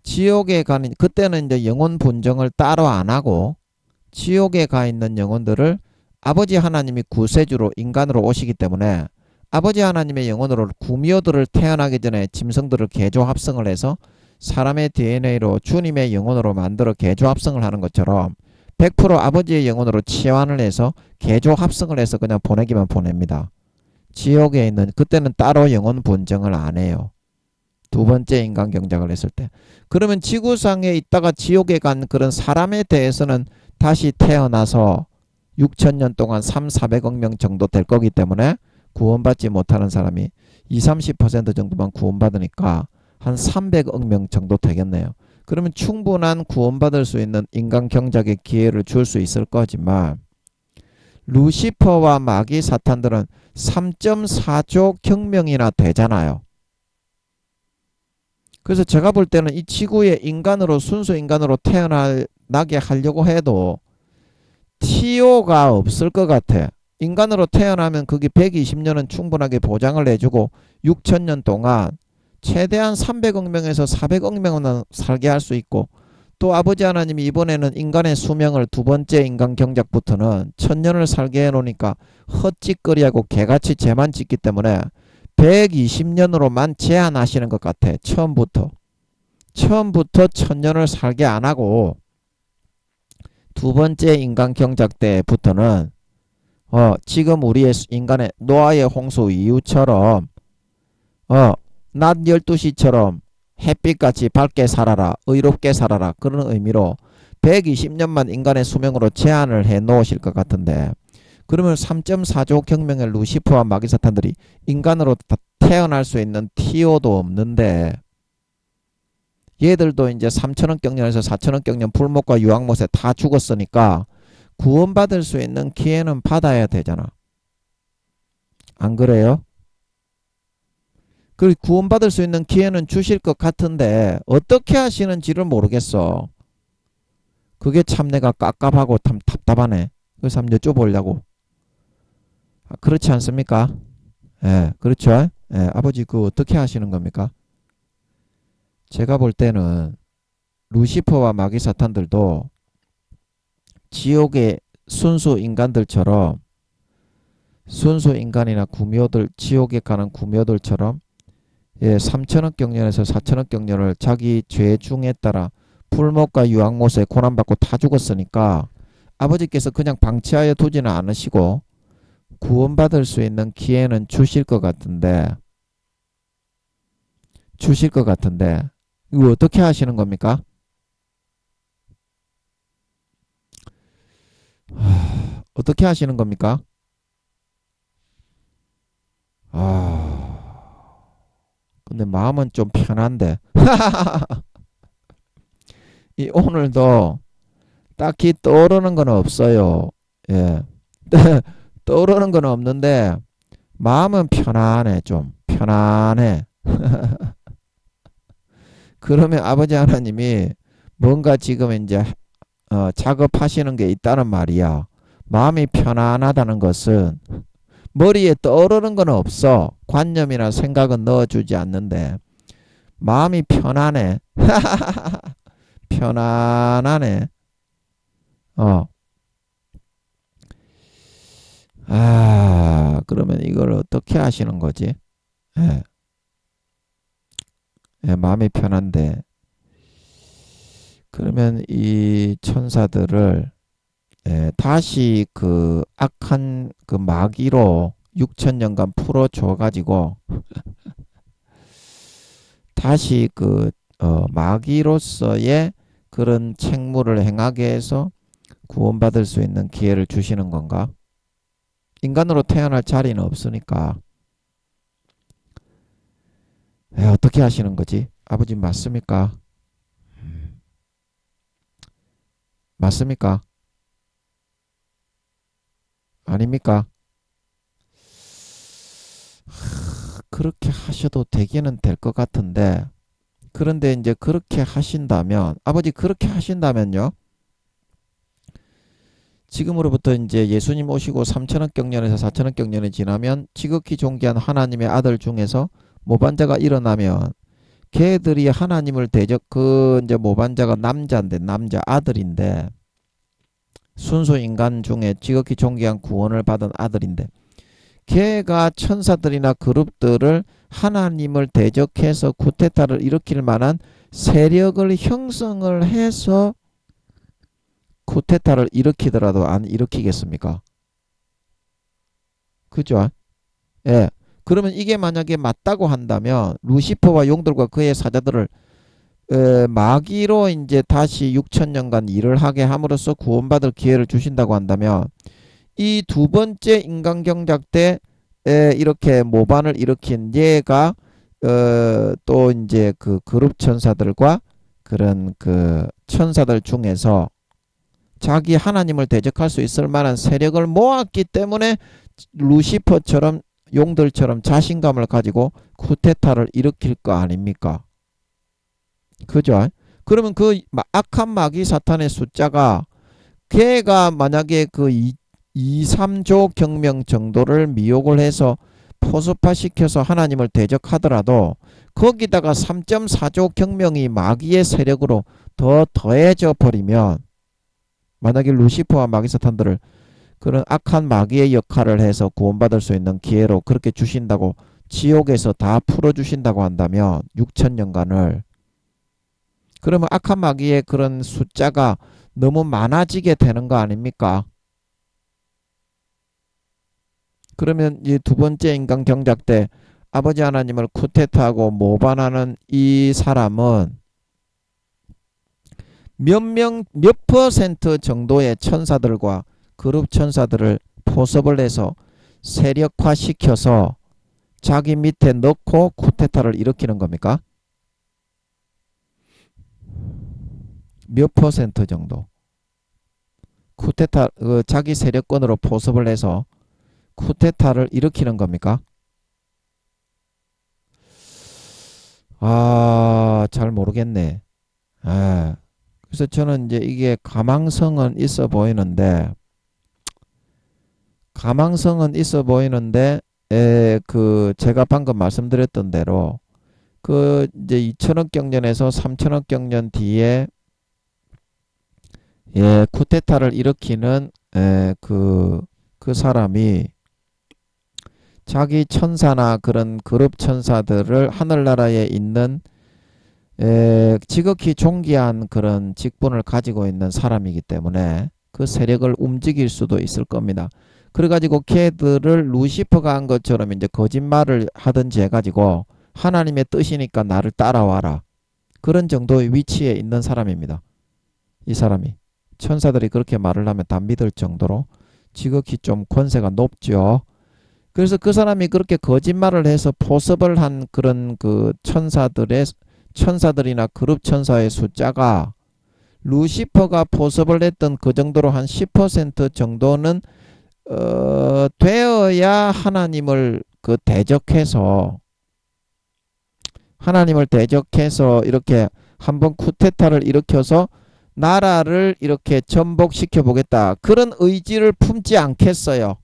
지옥에 가는 그때는 이제 영혼 분정을 따로 안 하고 지옥에 가 있는 영혼들을 아버지 하나님이 구세주로 인간으로 오시기 때문에 아버지 하나님의 영혼으로 구미호들을 태어나기 전에 짐승들을 개조 합성을 해서 사람의 DNA로 주님의 영혼으로 만들어 개조 합성을 하는 것처럼 100% 아버지의 영혼으로 치환을 해서 개조 합성을 해서 그냥 보내기만 보냅니다. 지옥에 있는 그때는 따로 영혼 분정을 안 해요. 두 번째 인간 경작을 했을 때. 그러면 지구상에 있다가 지옥에 간 그런 사람에 대해서는 다시 태어나서 6천년 동안 3,400억 명 정도 될 거기 때문에 구원받지 못하는 사람이 20-30% 정도만 구원받으니까 한 300억 명 정도 되겠네요. 그러면 충분한 구원받을 수 있는 인간 경작의 기회를 줄 수 있을 거지만 루시퍼와 마귀 사탄들은 3.4조 경명이나 되잖아요. 그래서 제가 볼 때는 이 지구에 순수 인간으로 태어나게 하려고 해도 TO가 없을 것 같아. 인간으로 태어나면 그게 120년은 충분하게 보장을 해주고 6천년 동안 최대한 300억 명에서 400억 명은 살게 할 수 있고 또 아버지 하나님이 이번에는 인간의 수명을 두 번째 인간 경작부터는 1000년을 살게 해놓으니까 헛짓거리하고 개같이 죄만 짓기 때문에 120년으로만 제한하시는 것 같아. 처음부터 1000년을 살게 안 하고 두 번째 인간 경작 때부터는 지금 우리의 인간의 노아의 홍수 이후처럼 낮 12시처럼 햇빛같이 밝게 살아라, 의롭게 살아라 그런 의미로 120년만 인간의 수명으로 제한을 해 놓으실 것 같은데 그러면 3.4조 경명의 루시퍼와 마귀사탄들이 인간으로 태어날 수 있는 티오도 없는데 얘들도 이제 3천억 경년에서 4천억 경년 불못과 유황못에 다 죽었으니까 구원받을 수 있는 기회는 받아야 되잖아. 안 그래요? 그 구원받을 수 있는 기회는 주실 것 같은데 어떻게 하시는지를 모르겠어. 그게 참 내가 깝깝하고 답답하네. 그래서 한번 여쭤보려고. 그렇지 않습니까? 예, 그렇죠? 예, 아버지 그 어떻게 하시는 겁니까? 제가 볼 때는 루시퍼와 마귀 사탄들도 지옥의 순수 인간들처럼 순수 인간이나 구묘들 지옥에 가는 구묘들처럼 예, 3천억 경년에서 4천억 경년을 자기 죄 중에 따라 풀못과 유황못에 고난받고 다 죽었으니까 아버지께서 그냥 방치하여 두지는 않으시고 구원받을 수 있는 기회는 주실 것 같은데 이거 어떻게 하시는 겁니까? 어떻게 하시는 겁니까? 근데 마음은 좀 편한데 이 오늘도 딱히 떠오르는 건 없어요. 예. 떠오르는 건 없는데 마음은 편안해. 좀 편안해. 그러면 아버지 하나님이 뭔가 지금 이제 작업하시는 게 있다는 말이야. 마음이 편안하다는 것은 머리에 떠오르는 건 없어. 관념이나 생각은 넣어주지 않는데 마음이 편안해. 편안하네. 그러면 이걸 어떻게 하시는 거지? 예, 예, 마음이 편한데 그러면 이 천사들을 예, 다시 그 악한 그 마귀로 6천년간 풀어줘 가지고 다시 그 마귀로서의 그런 책무를 행하게 해서 구원받을 수 있는 기회를 주시는 건가? 인간으로 태어날 자리는 없으니까 어떻게 하시는 거지? 아버지 맞습니까? 맞습니까? 아닙니까? 그렇게 하셔도 되기는 될 것 같은데 그런데 이제 그렇게 하신다면 아버지 그렇게 하신다면요 지금으로부터 이제 예수님 오시고 3천억 경년에서 4천억 경년이 지나면 지극히 존귀한 하나님의 아들 중에서 모반자가 일어나면 걔들이 하나님을 대적 그 이제 모반자가 남자인데 남자 아들인데 순수 인간 중에 지극히 존귀한 구원을 받은 아들인데 걔가 천사들이나 그룹들을 하나님을 대적해서 쿠데타를 일으킬 만한 세력을 형성을 해서 쿠데타를 일으키더라도 안 일으키겠습니까? 그죠? 예. 그러면 이게 만약에 맞다고 한다면 루시퍼와 용들과 그의 사자들을 마귀로 이제 다시 6천년간 일을 하게 함으로써 구원받을 기회를 주신다고 한다면 이 두 번째 인간경작 때 이렇게 모반을 일으킨 얘가 또 이제 그 그룹 천사들과 그런 그 천사들 중에서 자기 하나님을 대적할 수 있을 만한 세력을 모았기 때문에 루시퍼처럼 용들처럼 자신감을 가지고 쿠데타를 일으킬 거 아닙니까? 그죠? 그러면 그 악한 마귀 사탄의 숫자가 걔가 만약에 그 2, 3조 경명 정도를 미혹을 해서 포섭화시켜서 하나님을 대적하더라도 거기다가 3.4조 경명이 마귀의 세력으로 더 더해져 버리면 만약에 루시퍼와 마귀 사탄들을 그런 악한 마귀의 역할을 해서 구원받을 수 있는 기회로 그렇게 주신다고 지옥에서 다 풀어주신다고 한다면 6천년간을 그러면 악한 마귀의 그런 숫자가 너무 많아지게 되는 거 아닙니까? 그러면 이 두 번째 인간 경작 때 아버지 하나님을 쿠데타하고 모반하는 이 사람은 몇 퍼센트 정도의 천사들과 그룹 천사들을 포섭을 해서 세력화시켜서 자기 밑에 넣고 쿠데타를 일으키는 겁니까? 몇 퍼센트 정도? 쿠데타 자기 세력권으로 포섭을 해서 쿠데타를 일으키는 겁니까? 잘 모르겠네. 그래서 저는 이제 이게 가망성은 있어 보이는데, 제가 방금 말씀드렸던 대로 그 이제 2000억 경년에서 3000억 경년 뒤에 쿠데타를 일으키는 그 사람이 자기 천사나 그런 그룹 천사들을 하늘나라에 있는 지극히 존귀한 그런 직분을 가지고 있는 사람이기 때문에 그 세력을 움직일 수도 있을 겁니다. 그래가지고 걔들을 루시퍼가 한 것처럼 이제 거짓말을 하든지 해가지고 하나님의 뜻이니까 나를 따라와라. 그런 정도의 위치에 있는 사람입니다. 이 사람이. 천사들이 그렇게 말을 하면 다 믿을 정도로 지극히 좀 권세가 높죠. 그래서 그 사람이 그렇게 거짓말을 해서 포섭을 한 그런 그 천사들이나 그룹 천사의 숫자가 루시퍼가 포섭을 했던 그 정도로 한 10% 정도는 되어야 하나님을 대적해서 이렇게 한번 쿠데타를 일으켜서 나라를 이렇게 전복시켜 보겠다. 그런 의지를 품지 않겠어요.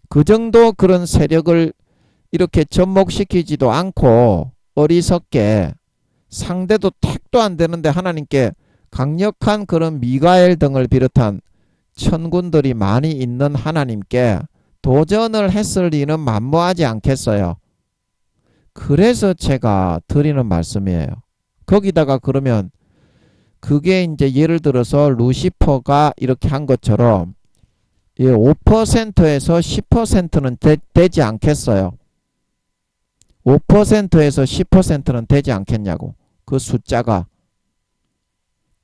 그 정도 그런 세력을 이렇게 접목시키지도 않고 어리석게 상대도 택도 안 되는데 하나님께 강력한 그런 미가엘 등을 비롯한 천군들이 많이 있는 하나님께 도전을 했을 리는 만무하지 않겠어요. 그래서 제가 드리는 말씀이에요. 거기다가 그러면 그게 이제 예를 들어서 루시퍼가 이렇게 한 것처럼 5%에서 10%는 되지 않겠어요. 5%에서 10%는 되지 않겠냐고. 그 숫자가.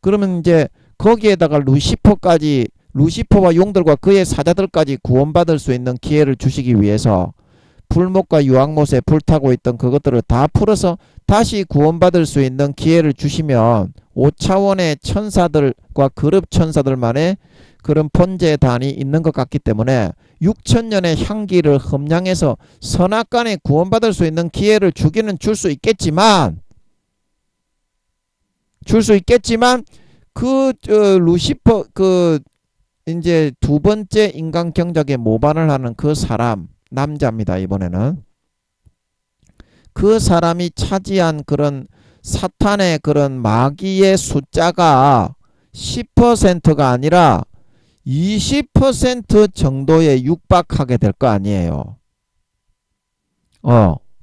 그러면 이제 거기에다가 루시퍼와 용들과 그의 사자들까지 구원받을 수 있는 기회를 주시기 위해서 불못과 유황못에 불타고 있던 그것들을 다 풀어서 다시 구원받을 수 있는 기회를 주시면 5차원의 천사들과 그룹 천사들만의 그런 번제단이 있는 것 같기 때문에 6천년의 향기를 험량해서 선악간에 구원받을 수 있는 기회를 주기는 줄 수 있겠지만 루시퍼 이제 두 번째 인간 경작에 모반을 하는 그 사람 남자입니다. 이번에는 그 사람이 차지한 그런 사탄의 그런 마귀의 숫자가 10%가 아니라 20% 정도에 육박하게 될 거 아니에요.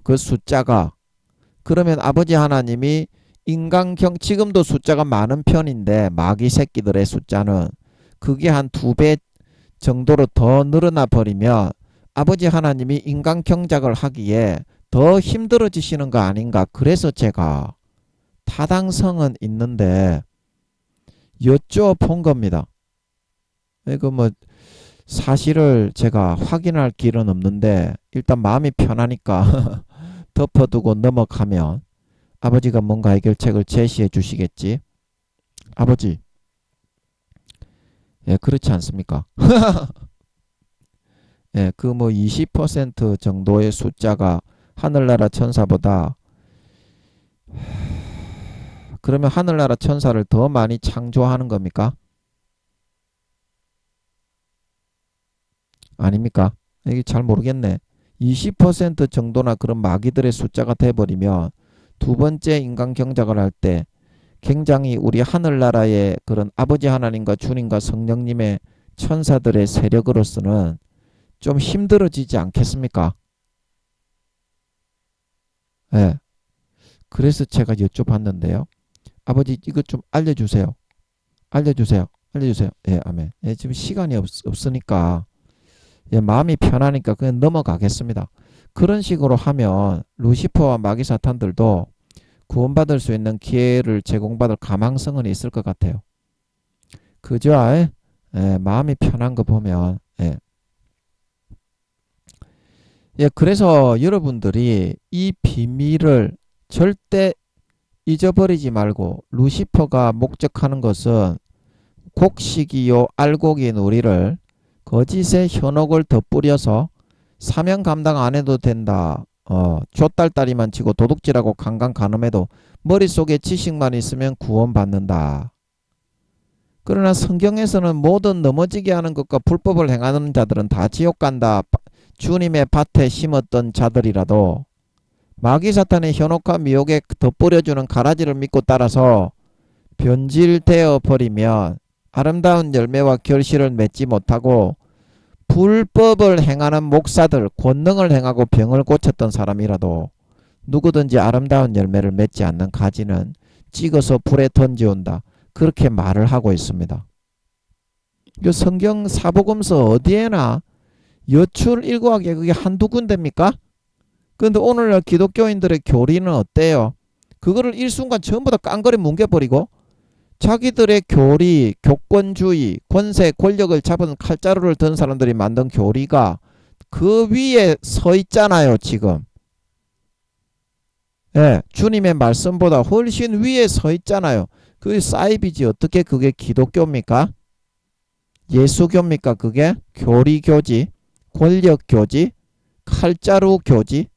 그 숫자가. 그러면 아버지 하나님이 지금도 숫자가 많은 편인데 마귀 새끼들의 숫자는 그게 한 2배 정도로 더 늘어나 버리면 아버지 하나님이 인간 경작을 하기에 더 힘들어지시는 거 아닌가. 그래서 제가 타당성은 있는데 여쭤본 겁니다. 이거 뭐 사실을 제가 확인할 길은 없는데 일단 마음이 편하니까 덮어두고 넘어가면 아버지가 뭔가 해결책을 제시해 주시겠지. 아버지, 그렇지 않습니까? 그 뭐 20% 정도의 숫자가 하늘나라 천사보다, 그러면 하늘나라 천사를 더 많이 창조하는 겁니까? 아닙니까? 이게 잘 모르겠네. 20% 정도나 그런 마귀들의 숫자가 돼버리면 두 번째 인간 경작을 할 때 굉장히 우리 하늘나라의 그런 아버지 하나님과 주님과 성령님의 천사들의 세력으로서는 좀 힘들어지지 않겠습니까? 그래서 제가 여쭤봤는데요. 아버지 이것 좀 알려주세요. 알려주세요. 아멘. 지금 시간이 없으니까 마음이 편하니까 그냥 넘어가겠습니다. 그런 식으로 하면 루시퍼와 마귀 사탄들도 구원받을 수 있는 기회를 제공받을 가망성은 있을 것 같아요. 그죠? 예, 마음이 편한 거 보면. 예. 예, 그래서 여러분들이 이 비밀을 절대 잊어버리지 말고, 루시퍼가 목적하는 것은 곡식이요 알곡인 우리를 거짓의 현혹을 덧뿌려서 사명 감당 안 해도 된다. 좆딸딸이만 치고 도둑질하고 강간간음해도 머릿속에 지식만 있으면 구원받는다. 그러나 성경에서는 모든 넘어지게 하는 것과 불법을 행하는 자들은 다 지옥 간다. 주님의 밭에 심었던 자들이라도 마귀 사탄의 현혹과 미혹에 덧뿌려주는 가라지를 믿고 따라서 변질되어 버리면 아름다운 열매와 결실을 맺지 못하고 불법을 행하는 목사들, 권능을 행하고 병을 고쳤던 사람이라도 누구든지 아름다운 열매를 맺지 않는 가지는 찍어서 불에 던져온다. 그렇게 말을 하고 있습니다. 이 성경 사복음서 어디에나 여출 일구하게 그게 한두 군데입니까? 그런데 오늘날 기독교인들의 교리는 어때요? 그거를 일순간 전부 다 깡그리 뭉개버리고 자기들의 교리, 교권주의, 권세, 권력을 잡은 칼자루를 든 사람들이 만든 교리가 그 위에 서 있잖아요, 지금. 예, 주님의 말씀보다 훨씬 위에 서 있잖아요. 그게 사이비지. 어떻게 그게 기독교입니까? 예수교입니까? 그게 교리교지, 권력교지, 칼자루교지,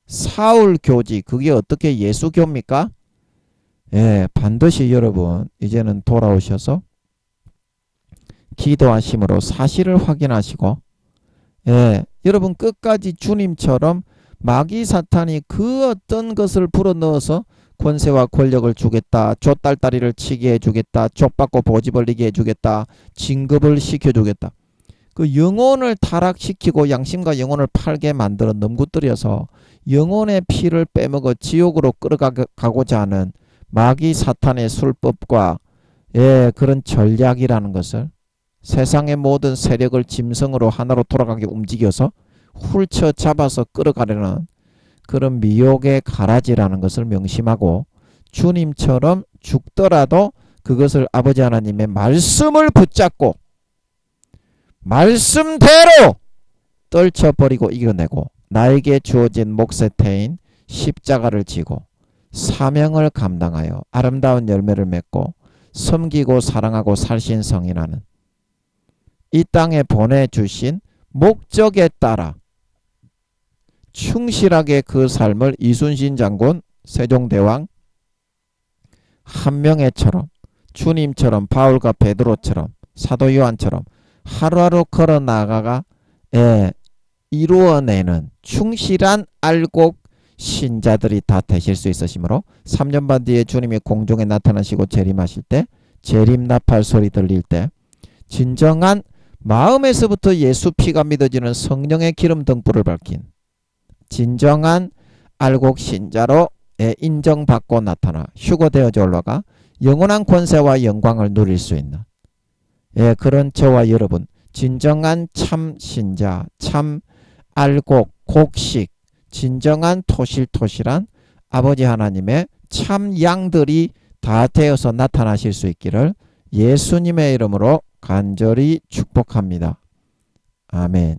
사울교지. 그게 어떻게 예수교입니까? 예, 반드시 여러분 이제는 돌아오셔서 기도하심으로 사실을 확인하시고, 예, 여러분 끝까지 주님처럼 마귀 사탄이 그 어떤 것을 불어넣어서 권세와 권력을 주겠다, 좆딸딸이를 치게 해주겠다, 족받고 보지 벌리게 해주겠다, 진급을 시켜주겠다, 그 영혼을 타락시키고 양심과 영혼을 팔게 만드는 넘구들여서 영혼의 피를 빼먹어 지옥으로 끌어가고자 하는 마귀 사탄의 술법과, 예, 그런 전략이라는 것을 세상의 모든 세력을 짐승으로 하나로 돌아가게 움직여서 훌쳐 잡아서 끌어가려는 그런 미혹의 가라지라는 것을 명심하고, 주님처럼 죽더라도 그것을 아버지 하나님의 말씀을 붙잡고 말씀대로 떨쳐버리고 이겨내고 나에게 주어진 몫의 태인 십자가를 지고 사명을 감당하여 아름다운 열매를 맺고 섬기고 사랑하고 살신성인하는 이 땅에 보내주신 목적에 따라 충실하게 그 삶을 이순신 장군, 세종대왕, 한명회처럼, 주님처럼, 바울과 베드로처럼, 사도 요한처럼 하루하루 걸어 나가가 이루어내는 충실한 알곡 신자들이 다 되실 수 있으시므로 3년 반 뒤에 주님이 공중에 나타나시고 재림하실 때, 재림나팔 소리 들릴 때 진정한 마음에서부터 예수 피가 믿어지는 성령의 기름 등불을 밝힌 진정한 알곡 신자로 인정받고 나타나 휴거되어져 올라가 영원한 권세와 영광을 누릴 수 있는, 그런 저와 여러분, 진정한 참 신자, 참 알곡, 곡식, 진정한 토실토실한 아버지 하나님의 참 양들이 다 되어서 나타나실 수 있기를 예수님의 이름으로 간절히 축복합니다. 아멘.